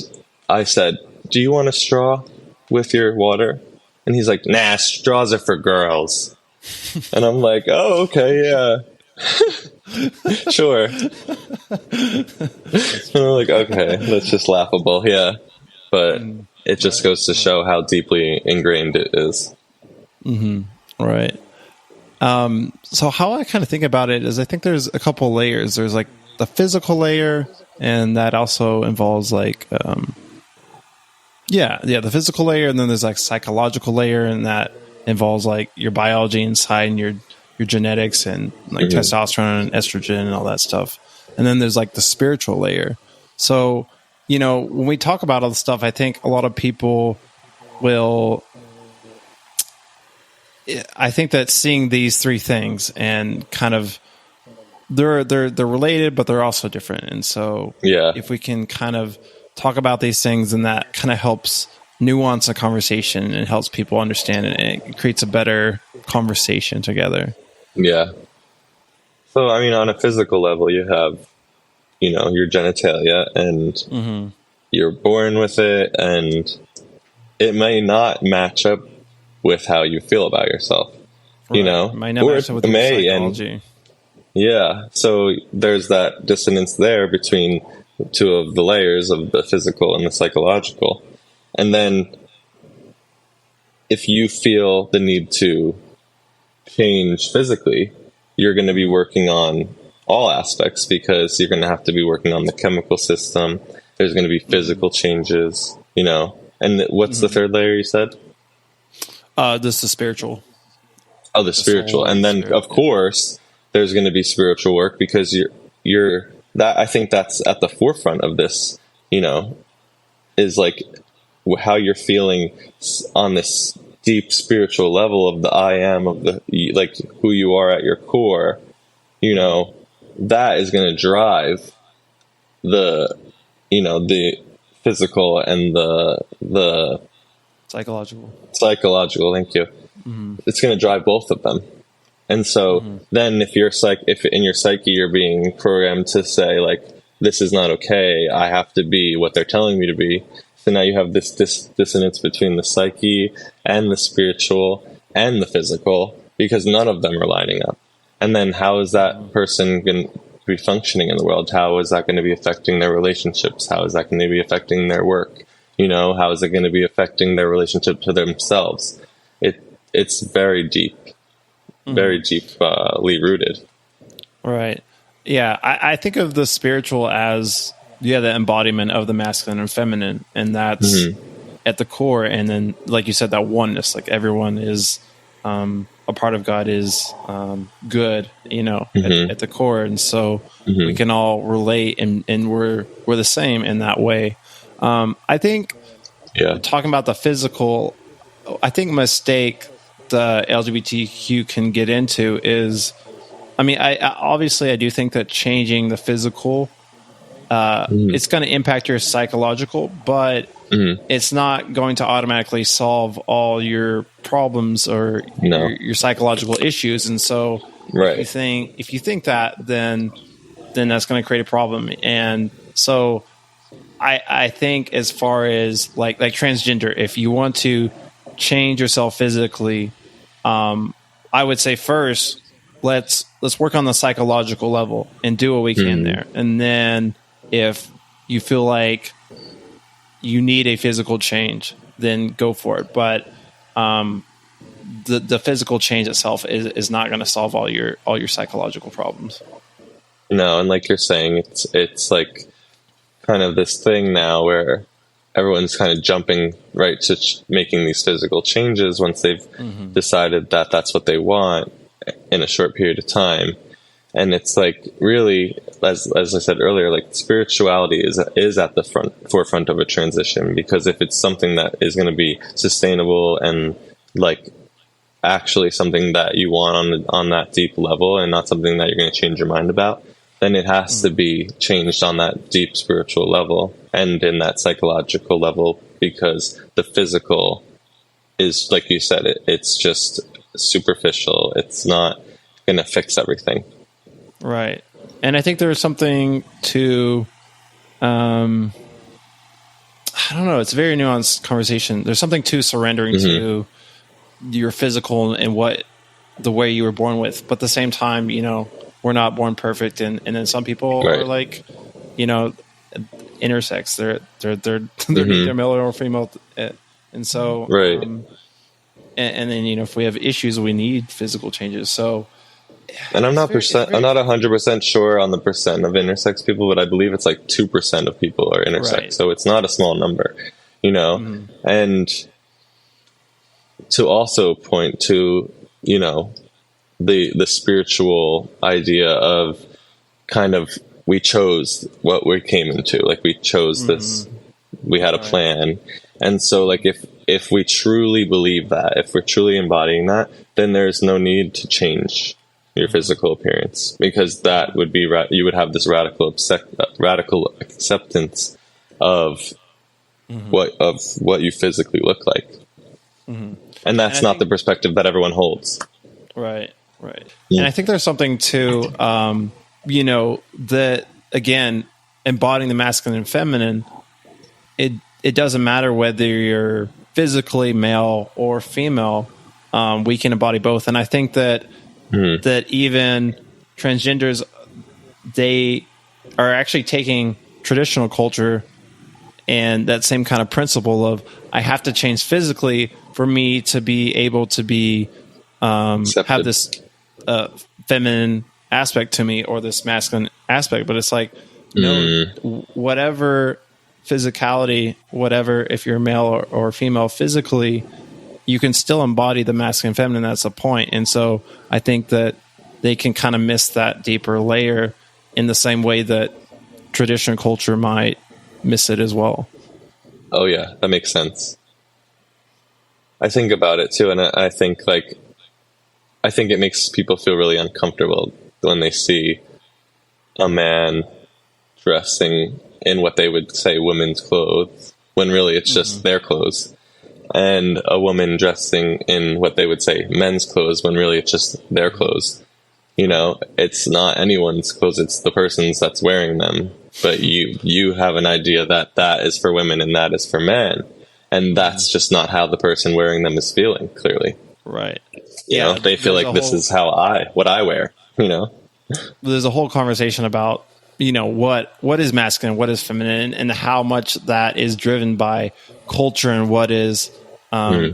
I said, "Do you want a straw with your water?" And he's like, "Nah, straws are for girls." And I'm like, "Oh, okay, yeah." Sure. And I'm like, okay, that's just laughable, yeah. But it just goes to show how deeply ingrained it is. Right. So how I kind of think about it is I think there's a couple layers. There's like the physical layer, and that also involves like the physical layer, and then there's like psychological layer, and that involves like your biology inside and your genetics and like testosterone and estrogen and all that stuff. And then there's like the spiritual layer. So, when we talk about all the stuff, I think a lot of people I think that seeing these three things and kind of they're related, but they're also different. And so if we can kind of talk about these things, and that kind of helps nuance a conversation and helps people understand it, and it creates a better conversation together. Yeah. So, I mean, on a physical level, you have, your genitalia, and you're born with it, and it may not match up with how you feel about yourself, Might not match up with your psychology. So there's that dissonance there between two of the layers of the physical and the psychological. And then if you feel the need to change physically, you're going to be working on all aspects, because you're going to have to be working on the chemical system. There's going to be physical changes, And what's the third layer you said? This is spiritual. Oh, the spiritual. And then, of course, there's going to be spiritual work, because you're that. I think that's at the forefront of this, is like how you're feeling on this deep spiritual level of the I am, of the, like, who you are at your core, that is going to drive the physical and the psychological. Thank you. It's going to drive both of them. And so then if in your psyche you're being programmed to say, like, this is not okay, I have to be what they're telling me to be. So now you have this dissonance between the psyche and the spiritual and the physical, because none of them are lining up. And then how is that person going to be functioning in the world? How is that going to be affecting their relationships? How is that going to be affecting their work? How is it going to be affecting their relationship to themselves? it's very deep, very deeply rooted. Right. Yeah. I think of the spiritual as, the embodiment of the masculine and feminine. And that's at the core. And then, like you said, that oneness, like everyone is a part of God is good, at the core. And so we can all relate and we're the same in that way. I think talking about the physical, I think mistake the LGBTQ can get into is, I obviously I do think that changing the physical, it's going to impact your psychological, but it's not going to automatically solve all your problems or your psychological issues. And so, if you think that, then that's going to create a problem. And so, I think as far as like transgender, if you want to change yourself physically, I would say first let's work on the psychological level and do what we can there. And then if you feel like you need a physical change, then go for it. But the physical change itself is not going to solve all your psychological problems. No, and like you're saying, it's like kind of this thing now where everyone's kind of jumping right to making these physical changes once they've decided that that's what they want in a short period of time. And it's like, really, as I said earlier, like spirituality is at the forefront of a transition, because if it's something that is going to be sustainable and like actually something that you want on that deep level and not something that you're going to change your mind about, then it has to be changed on that deep spiritual level and in that psychological level, because the physical is, like you said, it's just superficial. It's not going to fix everything. Right. And I think there's something to, I don't know, it's a very nuanced conversation. There's something to surrendering to your physical and the way you were born with. But at the same time, we're not born perfect. And then some people are like, intersex. They're neither male or female. And so, and then, if we have issues, we need physical changes. So, and I'm not 100% sure on the percent of intersex people, but I believe it's like 2% of people are intersex. Right. So it's not a small number, and to also point to, the spiritual idea of kind of, we chose what we came into, like we chose this, we had a plan. And so like, if we truly believe that, if we're truly embodying that, then there's no need to change your physical appearance, because that would be, you would have this radical acceptance of what you physically look like. And that's not the perspective that everyone holds. Right. And I think there's something to, that, again, embodying the masculine and feminine, it doesn't matter whether you're physically male or female, we can embody both. And I think that that even transgenders, they are actually taking traditional culture and that same kind of principle of, I have to change physically for me to be able to be have this feminine aspect to me or this masculine aspect. But it's like, no, whatever physicality, whatever, if you're male or female physically, you can still embody the masculine and feminine. That's the point. And so I think that they can kind of miss that deeper layer in the same way that traditional culture might miss it as well. Oh yeah, that makes sense. I think about it too, and I think it makes people feel really uncomfortable when they see a man dressing in what they would say women's clothes, when really it's just their clothes, and a woman dressing in what they would say men's clothes, when really it's just their clothes. It's not anyone's clothes, it's the person's that's wearing them. But you have an idea that is for women and that is for men. And that's just not how the person wearing them is feeling, clearly. Right. They feel like this is what I wear, There's a whole conversation about, what is masculine, what is feminine, and how much that is driven by culture and what is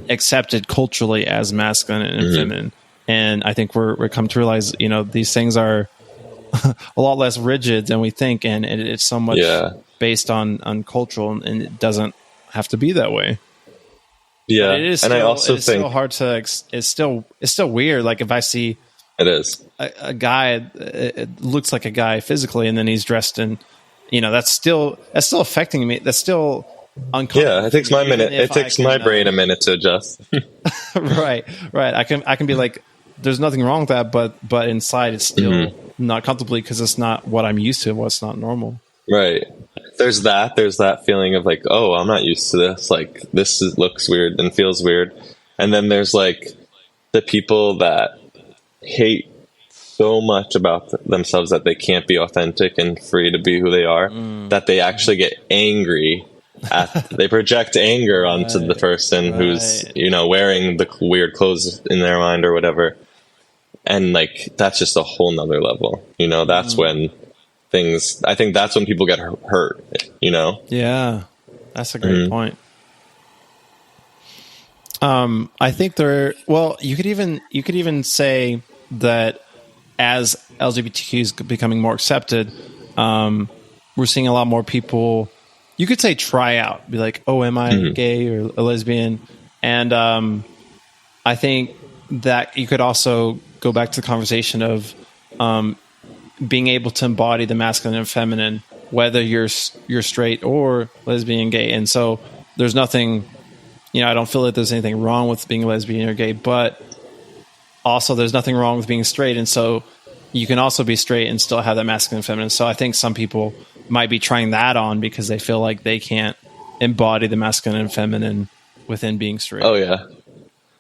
accepted culturally as masculine and feminine. And I think we're come to realize, these things are a lot less rigid than we think, and it's so much based on cultural, and it doesn't have to be that way. Yeah, but it is still, and I also think still hard to. It's still weird. Like if I see a guy, it looks like a guy physically, and then he's dressed in, that's still affecting me. That's still uncomfortable. Yeah, it takes my minute. It takes my brain a minute to adjust. Right. I can be like, there's nothing wrong with that, but inside it's still not comfortably because it's not what I'm used to. What's not normal. Right. There's that feeling of like, oh, I'm not used to this. Like looks weird and feels weird. And then there's like the people that hate so much about themselves that they can't be authentic and free to be who they are, that they actually get angry. They project anger onto the person who's, wearing the weird clothes in their mind or whatever. And like, that's just a whole nother level, that's when I think that's when people get hurt, Yeah, that's a great point. I think you could even say that as LGBTQ is becoming more accepted, we're seeing a lot more people, you could say, try out, be like, oh, am I gay or a lesbian? And I think that you could also go back to the conversation of being able to embody the masculine and feminine, whether you're straight or lesbian, gay. And so there's nothing, I don't feel like there's anything wrong with being lesbian or gay, but also there's nothing wrong with being straight. And so you can also be straight and still have that masculine and feminine. So I think some people might be trying that on because they feel like they can't embody the masculine and feminine within being straight. Oh yeah,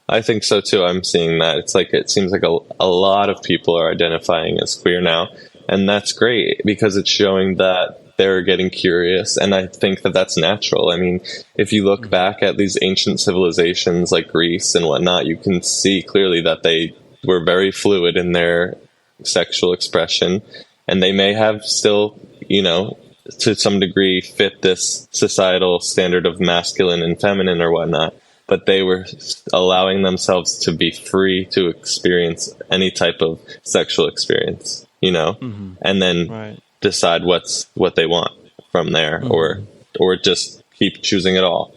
I think so too. I'm seeing that. It's like, it seems like a lot of people are identifying as queer now. And that's great because it's showing that they're getting curious. And I think that that's natural. I mean, if you look back at these ancient civilizations like Greece and whatnot, you can see clearly that they were very fluid in their sexual expression. And they may have still, to some degree fit this societal standard of masculine and feminine or whatnot. But they were allowing themselves to be free to experience any type of sexual experience, and then decide what they want from there, or just keep choosing it all.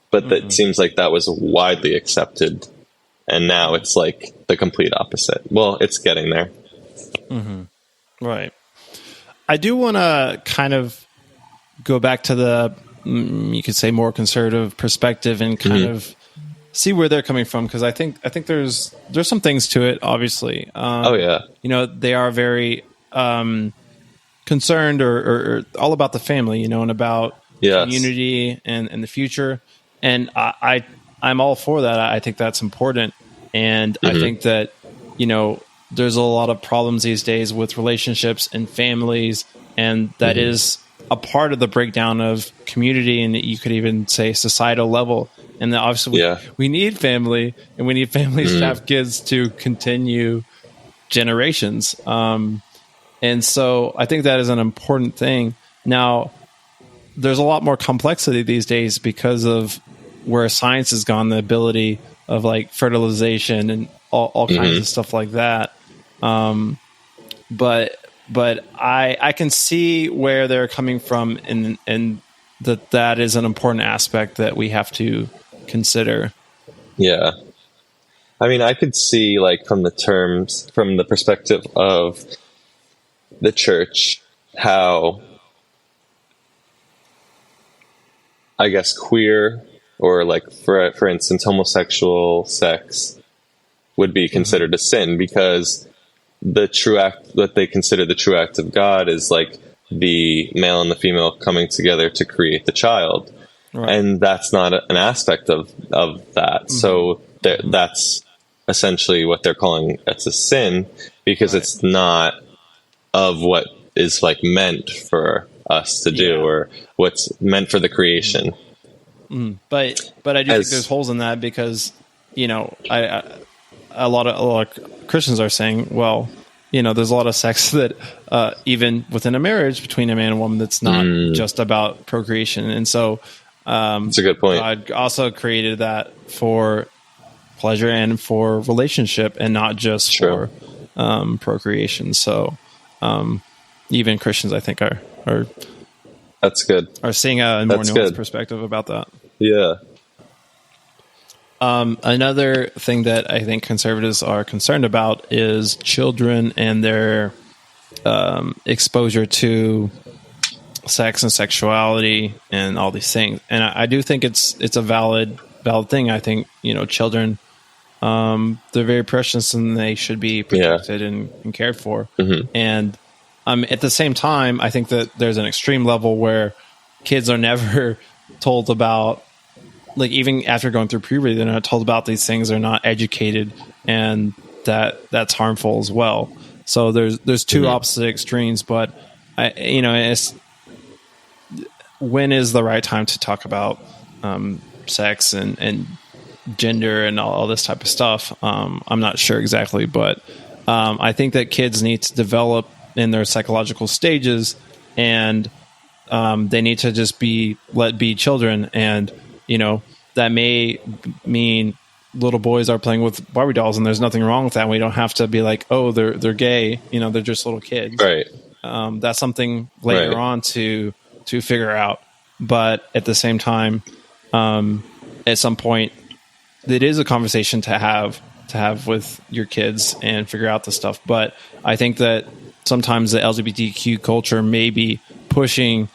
But it seems like that was widely accepted, and now it's like the complete opposite. Well, it's getting there. Right. I do want to kind of go back to the, you could say, more conservative perspective and kind of see where they're coming from, because I think there's some things to it. Obviously, they are very concerned or all about the family, and about community and the future. And I'm all for that. I think that's important, and I think that there's a lot of problems these days with relationships and families, and that is a part of the breakdown of community, and you could even say societal level. And then obviously we need family, and we need families to have kids to continue generations. And so I think that is an important thing. Now, there's a lot more complexity these days because of where science has gone, the ability of like fertilization and all kinds of stuff like that. But I can see where they're coming from, and that is an important aspect that we have to consider. Yeah. I mean, I could see, like, from the perspective of the church, how, I guess, queer or, like, for instance, homosexual sex would be considered a sin, because the true act that they consider the true act of God is like the male and the female coming together to create the child. Right. And that's not an aspect of that. So that's essentially what they're calling it's a sin, because it's not of what is like meant for us to do, or what's meant for the creation. But I do think there's holes in that, because a lot of Christians are saying, well, there's a lot of sex that even within a marriage between a man and woman, that's not just about procreation. And so That's a good point. God also created that for pleasure and for relationship, and not just for procreation. So even Christians, I think, are that's good. Are seeing a more nuanced perspective about that. Yeah. Another thing that I think conservatives are concerned about is children and their exposure to sex and sexuality and all these things. And I do think it's a valid thing. I think, children, they're very precious and they should be protected and cared for. Mm-hmm. And at the same time, I think that there's an extreme level where kids are never told about, like, even after going through puberty, they're not told about these things. They're not educated, and that's harmful as well. So there's two opposite extremes, but it's, when is the right time to talk about sex and gender and all this type of stuff? I'm not sure exactly, but I think that kids need to develop in their psychological stages, and they need to just let be children. And that may mean little boys are playing with Barbie dolls, and there's nothing wrong with that. We don't have to be like, oh, they're gay. They're just little kids. Right. That's something later on to figure out. But at the same time, at some point, it is a conversation to have with your kids and figure out the stuff. But I think that sometimes the LGBTQ culture may be pushing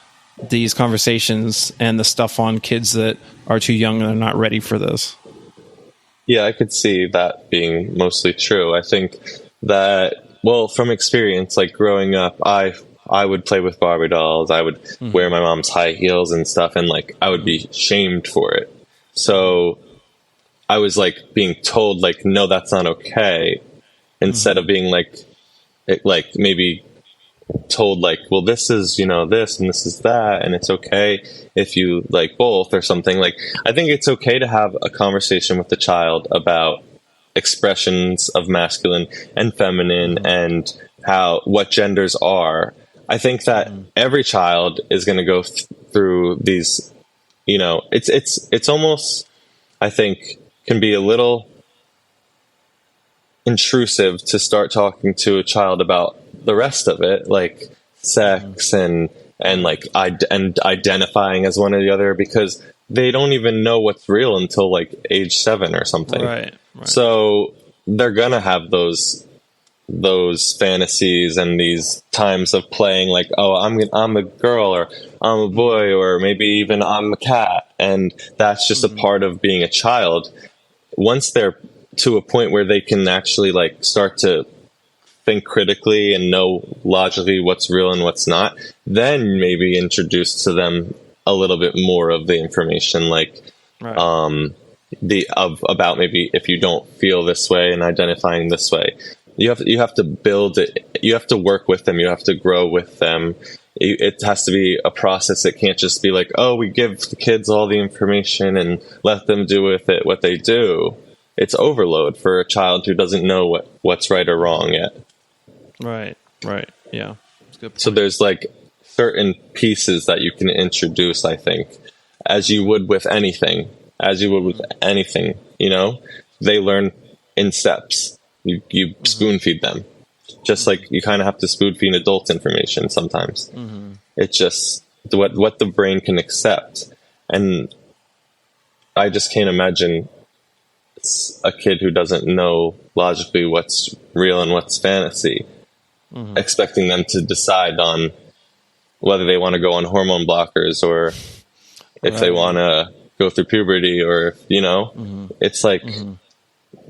these conversations and the stuff on kids that are too young and are not ready for this. Yeah, I could see that being mostly true. I think that, well, from experience, like growing up, I would play with Barbie dolls. I would wear my mom's high heels and stuff, and like I would be shamed for it. So I was like being told like, no, that's not okay, instead of being like maybe told like, well, this is this and this is that, and it's okay if you like both or something. Like, I think it's okay to have a conversation with the child about expressions of masculine and feminine and what genders are. I think that every child is going to go through these, it's almost, I think, can be a little intrusive to start talking to a child about the rest of it, like sex and like identifying as one or the other, because they don't even know what's real until like age 7 or something. Right. So they're gonna have those fantasies and these times of playing like, oh, I'm a girl, or I'm a boy, or maybe even I'm a cat, and that's just a part of being a child. Once they're to a point where they can actually like start to think critically and know logically what's real and what's not, then maybe introduce to them a little bit more of the information, like about maybe if you don't feel this way and identifying this way. You have to build it. You have to work with them. You have to grow with them. It has to be a process. It can't just be like, oh, we give the kids all the information and let them do with it what they do. It's overload for a child who doesn't know what's right or wrong yet. Right. Yeah. That's a good point. So there's like certain pieces that you can introduce, I think, as you would with anything. They learn in steps. You spoon feed them, just like you kind of have to spoon feed adults information sometimes. It's just what the brain can accept. And I just can't imagine a kid who doesn't know logically what's real and what's fantasy, expecting them to decide on whether they want to go on hormone blockers or if they want to go through puberty, or it's like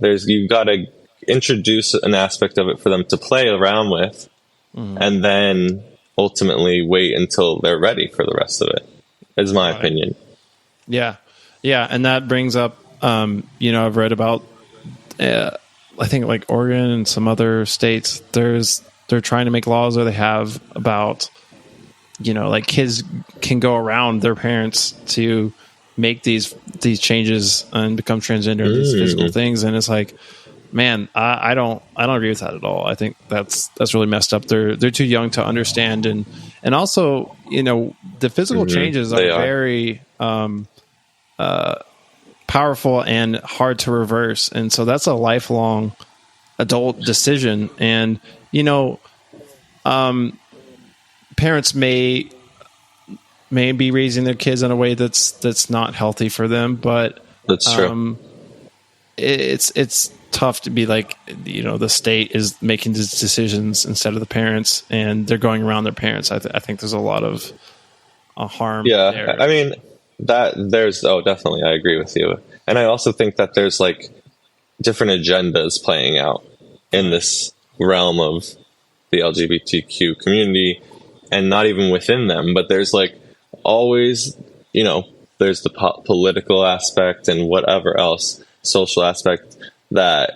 you've got to introduce an aspect of it for them to play around with, and then ultimately wait until they're ready for the rest of it, is my opinion. Yeah. And that brings up, I've read about, I think like Oregon and some other states, they're trying to make laws, or they have about, like kids can go around their parents to make these changes and become transgender, these physical things. And it's like, man, I don't agree with that at all. I think that's really messed up. They're too young to understand, and also, you know, the physical changes are very powerful and hard to reverse, and so that's a lifelong adult decision. And you know, parents may be raising their kids in a way that's not healthy for them, but that's true. It's tough to be like, you know, the state is making these decisions instead of the parents, and they're going around their parents. I think there's a lot of harm. Yeah, there. I mean that there's definitely, I agree with you, and I also think that there's like different agendas playing out in this realm of the LGBTQ community, and not even within them, but there's like always, you know, there's the political aspect and whatever else, social aspect that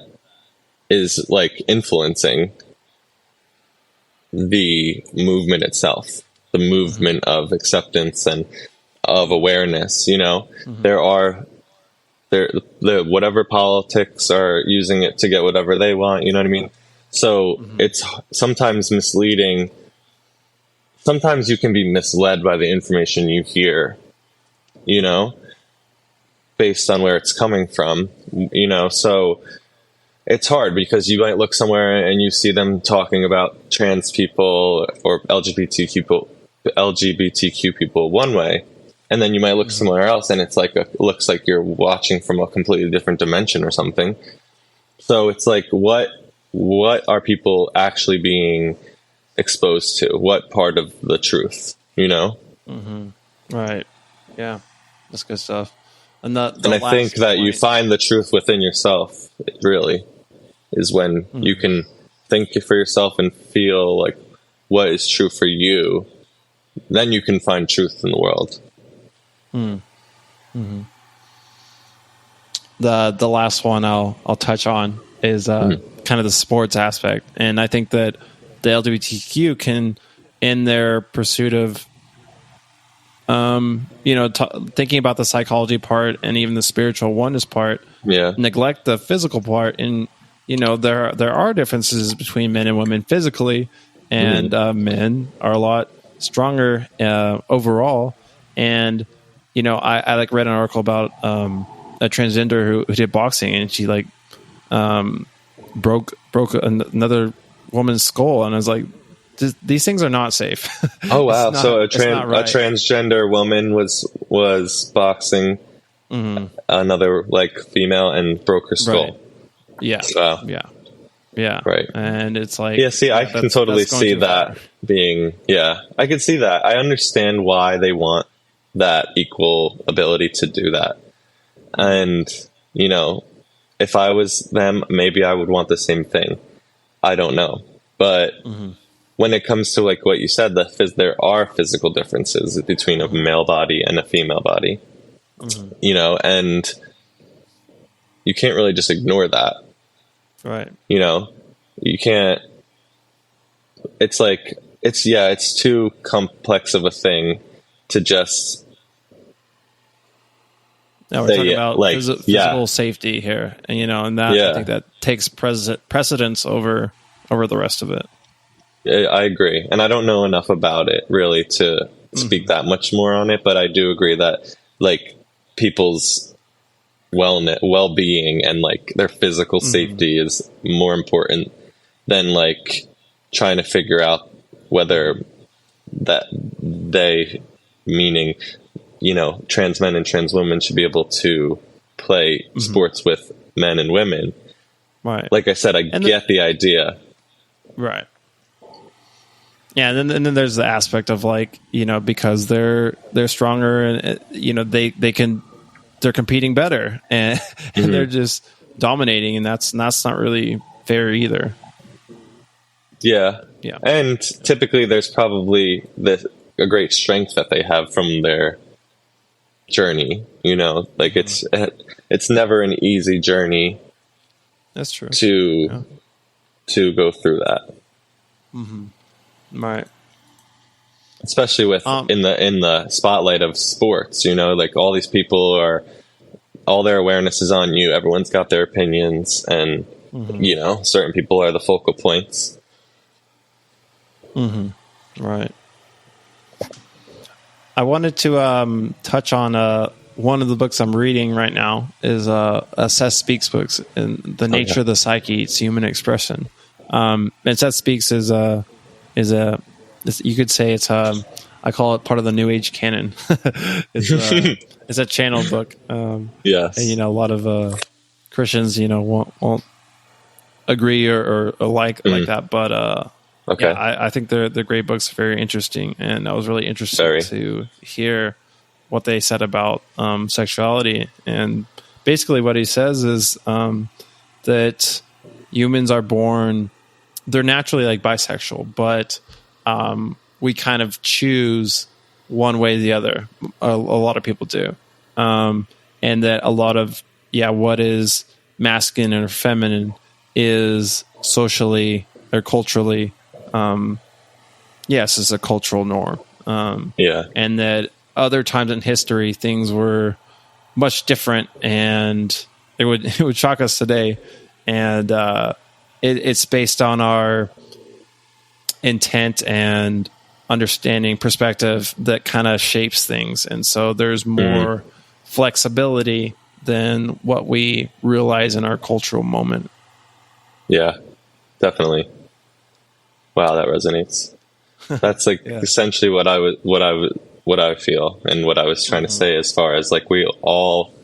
is like influencing the movement itself, the movement of acceptance and of awareness. You know, the whatever politics are using it to get whatever they want, you know what I mean? So it's sometimes misleading. Sometimes you can be misled by the information you hear, you know, based on where it's coming from, you know. So it's hard because you might look somewhere and you see them talking about trans people or LGBTQ people one way, and then you might look somewhere else and it's like looks like you're watching from a completely different dimension or something. So it's like, what are people actually being exposed to? What part of the truth, you know? Right. Yeah, that's good stuff. And I think that you find the truth within yourself, really, is when you can think for yourself and feel like what is true for you. Then you can find truth in the world. The last one I'll touch on is kind of the sports aspect, and I think that the LGBTQ can, in their pursuit of you know, thinking about the psychology part and even the spiritual oneness part, neglect the physical part. And you know, there are differences between men and women physically, and men are a lot stronger overall. And you know, I like read an article about a transgender who did boxing, and she like broke another woman's skull, and I was like, these things are not safe. Oh wow! So a transgender woman was boxing another like female and broke her skull. Right. Yeah. Wow. Yeah. Right. And it's like, see, I can totally see that being. Yeah, I can see that. I understand why they want that equal ability to do that. And you know, if I was them, maybe I would want the same thing. I don't know, but. When it comes to like what you said, there are physical differences between a male body and a female body, you know, and you can't really just ignore that. Right. You know, you can't, it's like, it's too complex of a thing to just we're talking about like, physical safety here, and you know, and that I think that takes precedence over the rest of it. I agree. And I don't know enough about it really to speak that much more on it, but I do agree that like people's well-being and like their physical safety is more important than like trying to figure out whether that they, meaning, you know, trans men and trans women should be able to play sports with men and women. Right. Like I said, I get the idea. Right. Yeah, and then there's the aspect of like, you know, because they're stronger and you know they're competing better and they're just dominating, and that's not really fair either. Yeah. And typically there's probably a great strength that they have from their journey, you know, like it's never an easy journey. That's true. To go through that. Right. Especially with in the spotlight of sports, you know, like all these people all their awareness is on you. Everyone's got their opinions, and you know, certain people are the focal points. Right. I wanted to touch on one of the books I'm reading right now is Seth Speaks books, and The Nature of the Psyche, It's Human Expression. And Seth Speaks is you could say it's I call it part of the New Age canon. It's a channel book. Yes. And, a lot of Christians, won't agree or like that, but okay. yeah, I think they're great books, very interesting, and I was really interested to hear what they said about sexuality. And basically what he says is that humans are born, they're naturally like bisexual, but we kind of choose one way or the other. A lot of people do. And that a lot of, what is masculine or feminine is socially or culturally, yes, it's a cultural norm. And that other times in history, things were much different, and it would shock us today. And it's based on our intent and understanding perspective that kind of shapes things. And so there's more flexibility than what we realize in our cultural moment. Yeah, definitely. Wow, that resonates. That's like essentially what I feel, and what I was trying to say, as far as like we all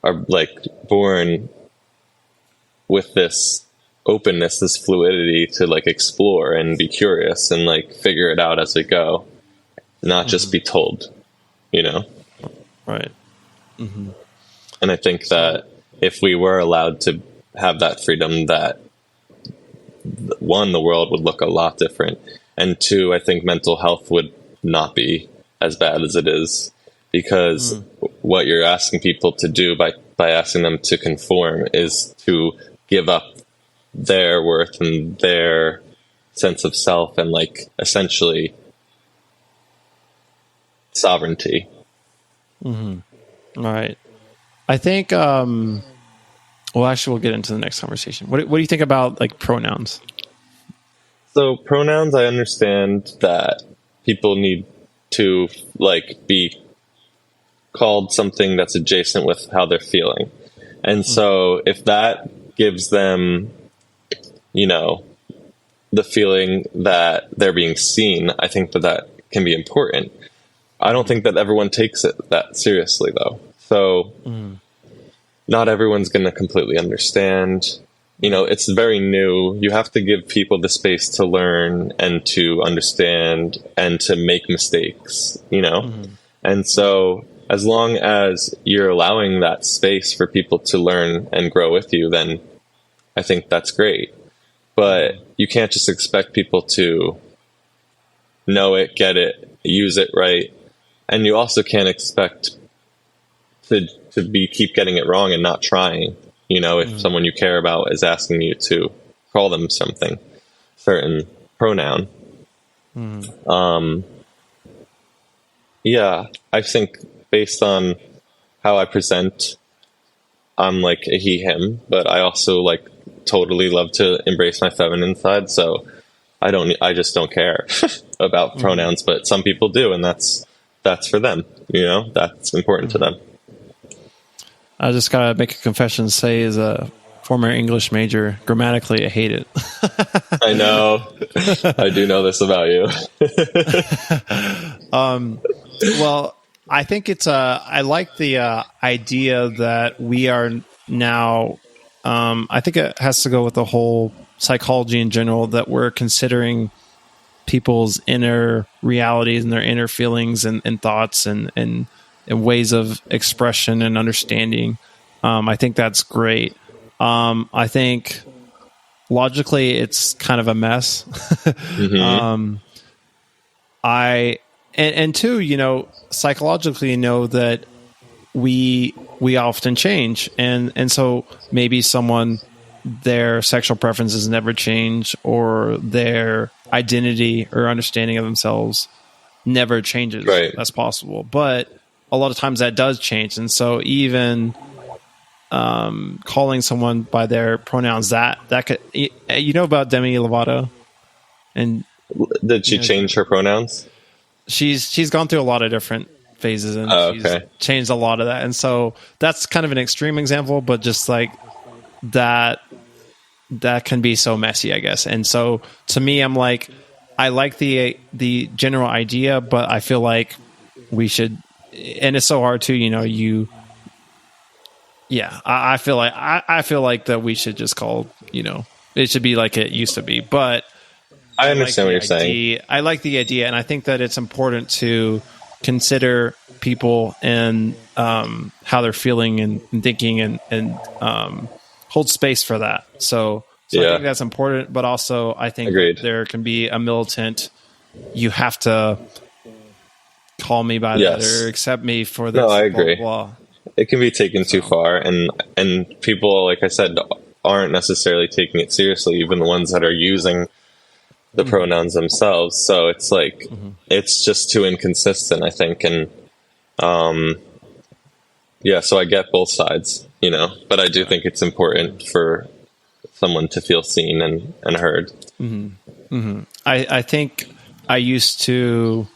are like born with this openness, this fluidity to like explore and be curious and like figure it out as we go, not just be told, Right. And I think that if we were allowed to have that freedom, that one, the world would look a lot different, and two, I think mental health would not be as bad as it is, because what you're asking people to do by asking them to conform is to give up their worth and their sense of self and like essentially sovereignty. Right. I think, well, actually we'll get into the next conversation. What do you think about like pronouns? So pronouns, I understand that people need to like be called something that's adjacent with how they're feeling. And so if that gives them, the feeling that they're being seen, I think that can be important. I don't think that everyone takes it that seriously, though. So not everyone's going to completely understand. It's very new. You have to give people the space to learn and to understand and to make mistakes, And so as long as you're allowing that space for people to learn and grow with you, then I think that's great. But you can't just expect people to know it, get it, use it right. And you also can't expect to keep getting it wrong and not trying. If someone you care about is asking you to call them something, certain pronoun. I think based on how I present, I'm like a he, him, but I also like totally love to embrace my feminine side. So I just don't care about pronouns, but some people do. And that's for them, that's important to them. I just got to make a confession, say as a former English major, grammatically, I hate it. I know. I do know this about you. Well, I think I like the idea that we are now, I think it has to go with the whole psychology in general, that we're considering people's inner realities and their inner feelings and thoughts and ways of expression and understanding. I think that's great. I think logically it's kind of a mess. And two, psychologically know that we often change. And so maybe someone, their sexual preferences never change, or their identity or understanding of themselves never changes. Right. That's possible. But a lot of times that does change. And so even calling someone by their pronouns, that could, about Demi Lovato, and Did she change her pronouns? She's gone through a lot of different phases, and she's changed a lot of that, and so that's kind of an extreme example, but just like that can be so messy, I guess. And so to me, I'm like, I like the general idea, but I feel like we should, and it's so hard to, I feel like that we should just call, it should be like it used to be. But I understand what you're saying. I like the idea, and I think that it's important to consider people and how they're feeling and thinking, and hold space for that. So I think that's important, but also I think that there can be a militant, you have to call me by that or accept me for this. No, I agree. Blah, blah. It can be taken too far, and people, like I said, aren't necessarily taking it seriously, even the ones that are using the pronouns themselves. So it's like, it's just too inconsistent, I think. And so I get both sides, but I do think it's important for someone to feel seen and heard. I think I used to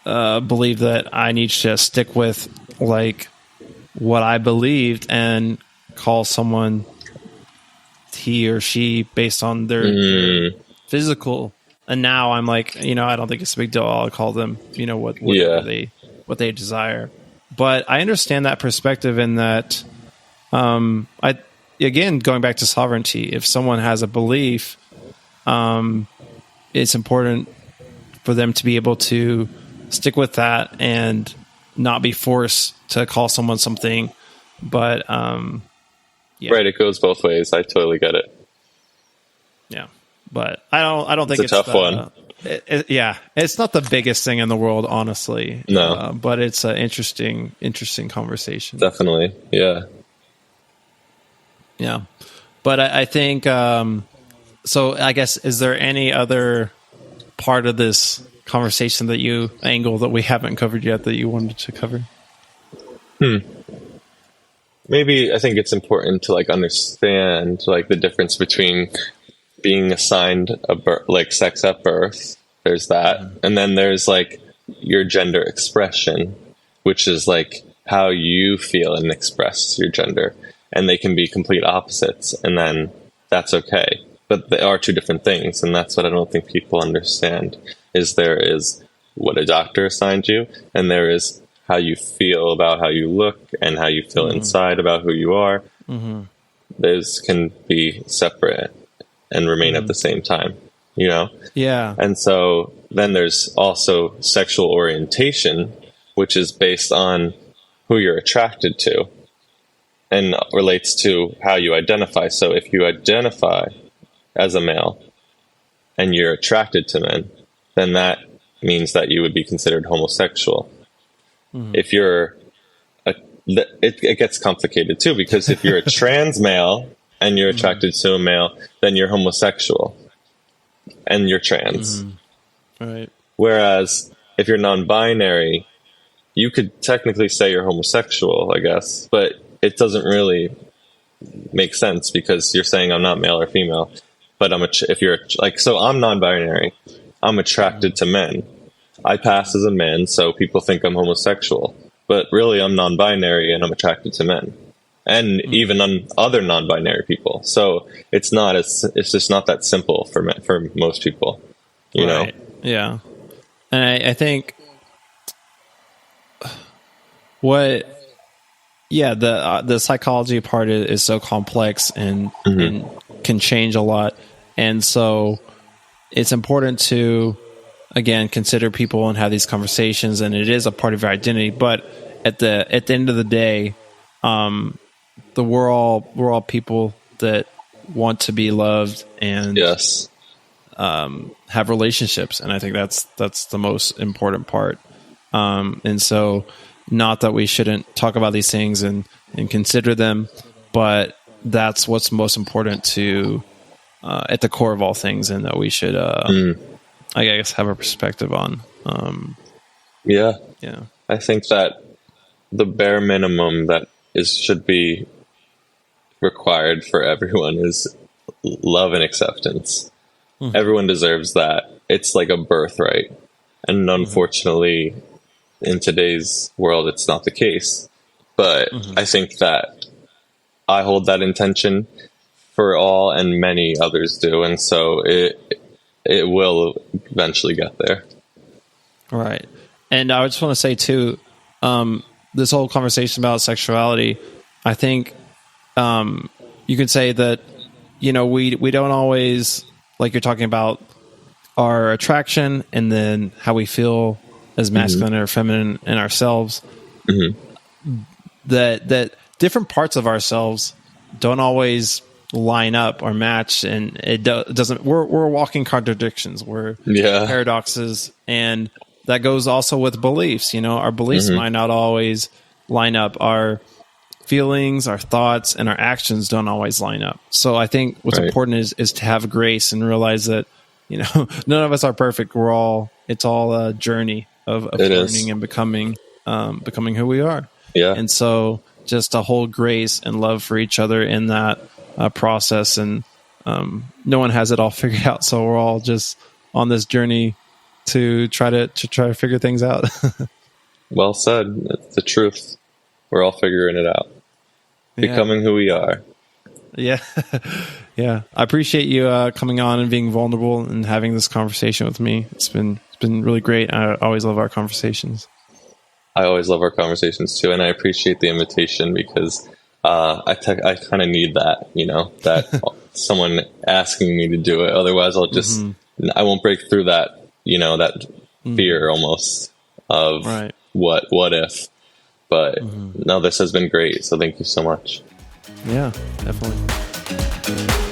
believe that I need to stick with like what I believed and call someone he or she based on their physical. And now I'm like, I don't think it's a big deal. I'll call them, what they desire. But I understand that perspective in that, again, going back to sovereignty, if someone has a belief, it's important for them to be able to stick with that and not be forced to call someone something. But right, it goes both ways. I totally get it. Yeah, but I don't think it's a tough one. It's not the biggest thing in the world, honestly. No, but it's an interesting conversation. Definitely, yeah. But I think so. I guess, is there any other part of this conversation angle that we haven't covered yet that you wanted to cover? Maybe I think it's important to understand the difference between being assigned sex at birth. There's that, and then there's your gender expression, which is how you feel and express your gender, and they can be complete opposites, and then that's okay. But they are two different things, and that's what I don't think people understand. There is what a doctor assigned you, and there is how you feel about how you look and how you feel inside about who you are. Those can be separate and remain at the same time, Yeah. And so then there's also sexual orientation, which is based on who you're attracted to and relates to how you identify. So if you identify as a male and you're attracted to men, then that means that you would be considered homosexual. If you're it gets complicated too, because if you're a trans male and you're attracted to a male, then you're homosexual and you're trans. Right. Whereas if you're non-binary, you could technically say you're homosexual, I guess, but it doesn't really make sense because you're saying I'm not male or female. But if you're so I'm non-binary, I'm attracted to men. I pass as a man, so people think I'm homosexual. But really, I'm non-binary and I'm attracted to men, and even on other non-binary people. So it's just not that simple for most people, you know. Yeah, and I think the psychology part is so complex and can change a lot, and so it's important to, again, consider people and have these conversations, and it is a part of your identity. But at the end of the day, we're all people that want to be loved and have relationships, and I think that's the most important part. And so, not that we shouldn't talk about these things and consider them, but that's what's most important to at the core of all things, and that we should. I guess have a perspective on. I think that the bare minimum that should be required for everyone is love and acceptance. Everyone deserves that. It's like a birthright. And unfortunately, in today's world, it's not the case. But I think that I hold that intention for all, and many others do. And so it will eventually get there. Right. And I just want to say, too, this whole conversation about sexuality, I think you could say that, we don't always, like you're talking about, our attraction and then how we feel as masculine or feminine in ourselves, that different parts of ourselves don't always line up or match, and it doesn't. We're walking contradictions. We're paradoxes, and that goes also with beliefs. Our beliefs might not always line up. Our feelings, our thoughts, and our actions don't always line up. So I think what's important is to have grace and realize that none of us are perfect. It's all a journey of learning and becoming who we are. Yeah. And so just to hold grace and love for each other in that process. And no one has it all figured out. So we're all just on this journey to try to figure things out. Well said. It's the truth. We're all figuring it out. Becoming who we are. Yeah. Yeah. I appreciate you coming on and being vulnerable and having this conversation with me. It's been really great. I always love our conversations. I always love our conversations too. And I appreciate the invitation because I kind of need that, that someone asking me to do it. Otherwise I'll just, I won't break through that, that fear almost of what if. But no, this has been great. So thank you so much. Yeah, definitely.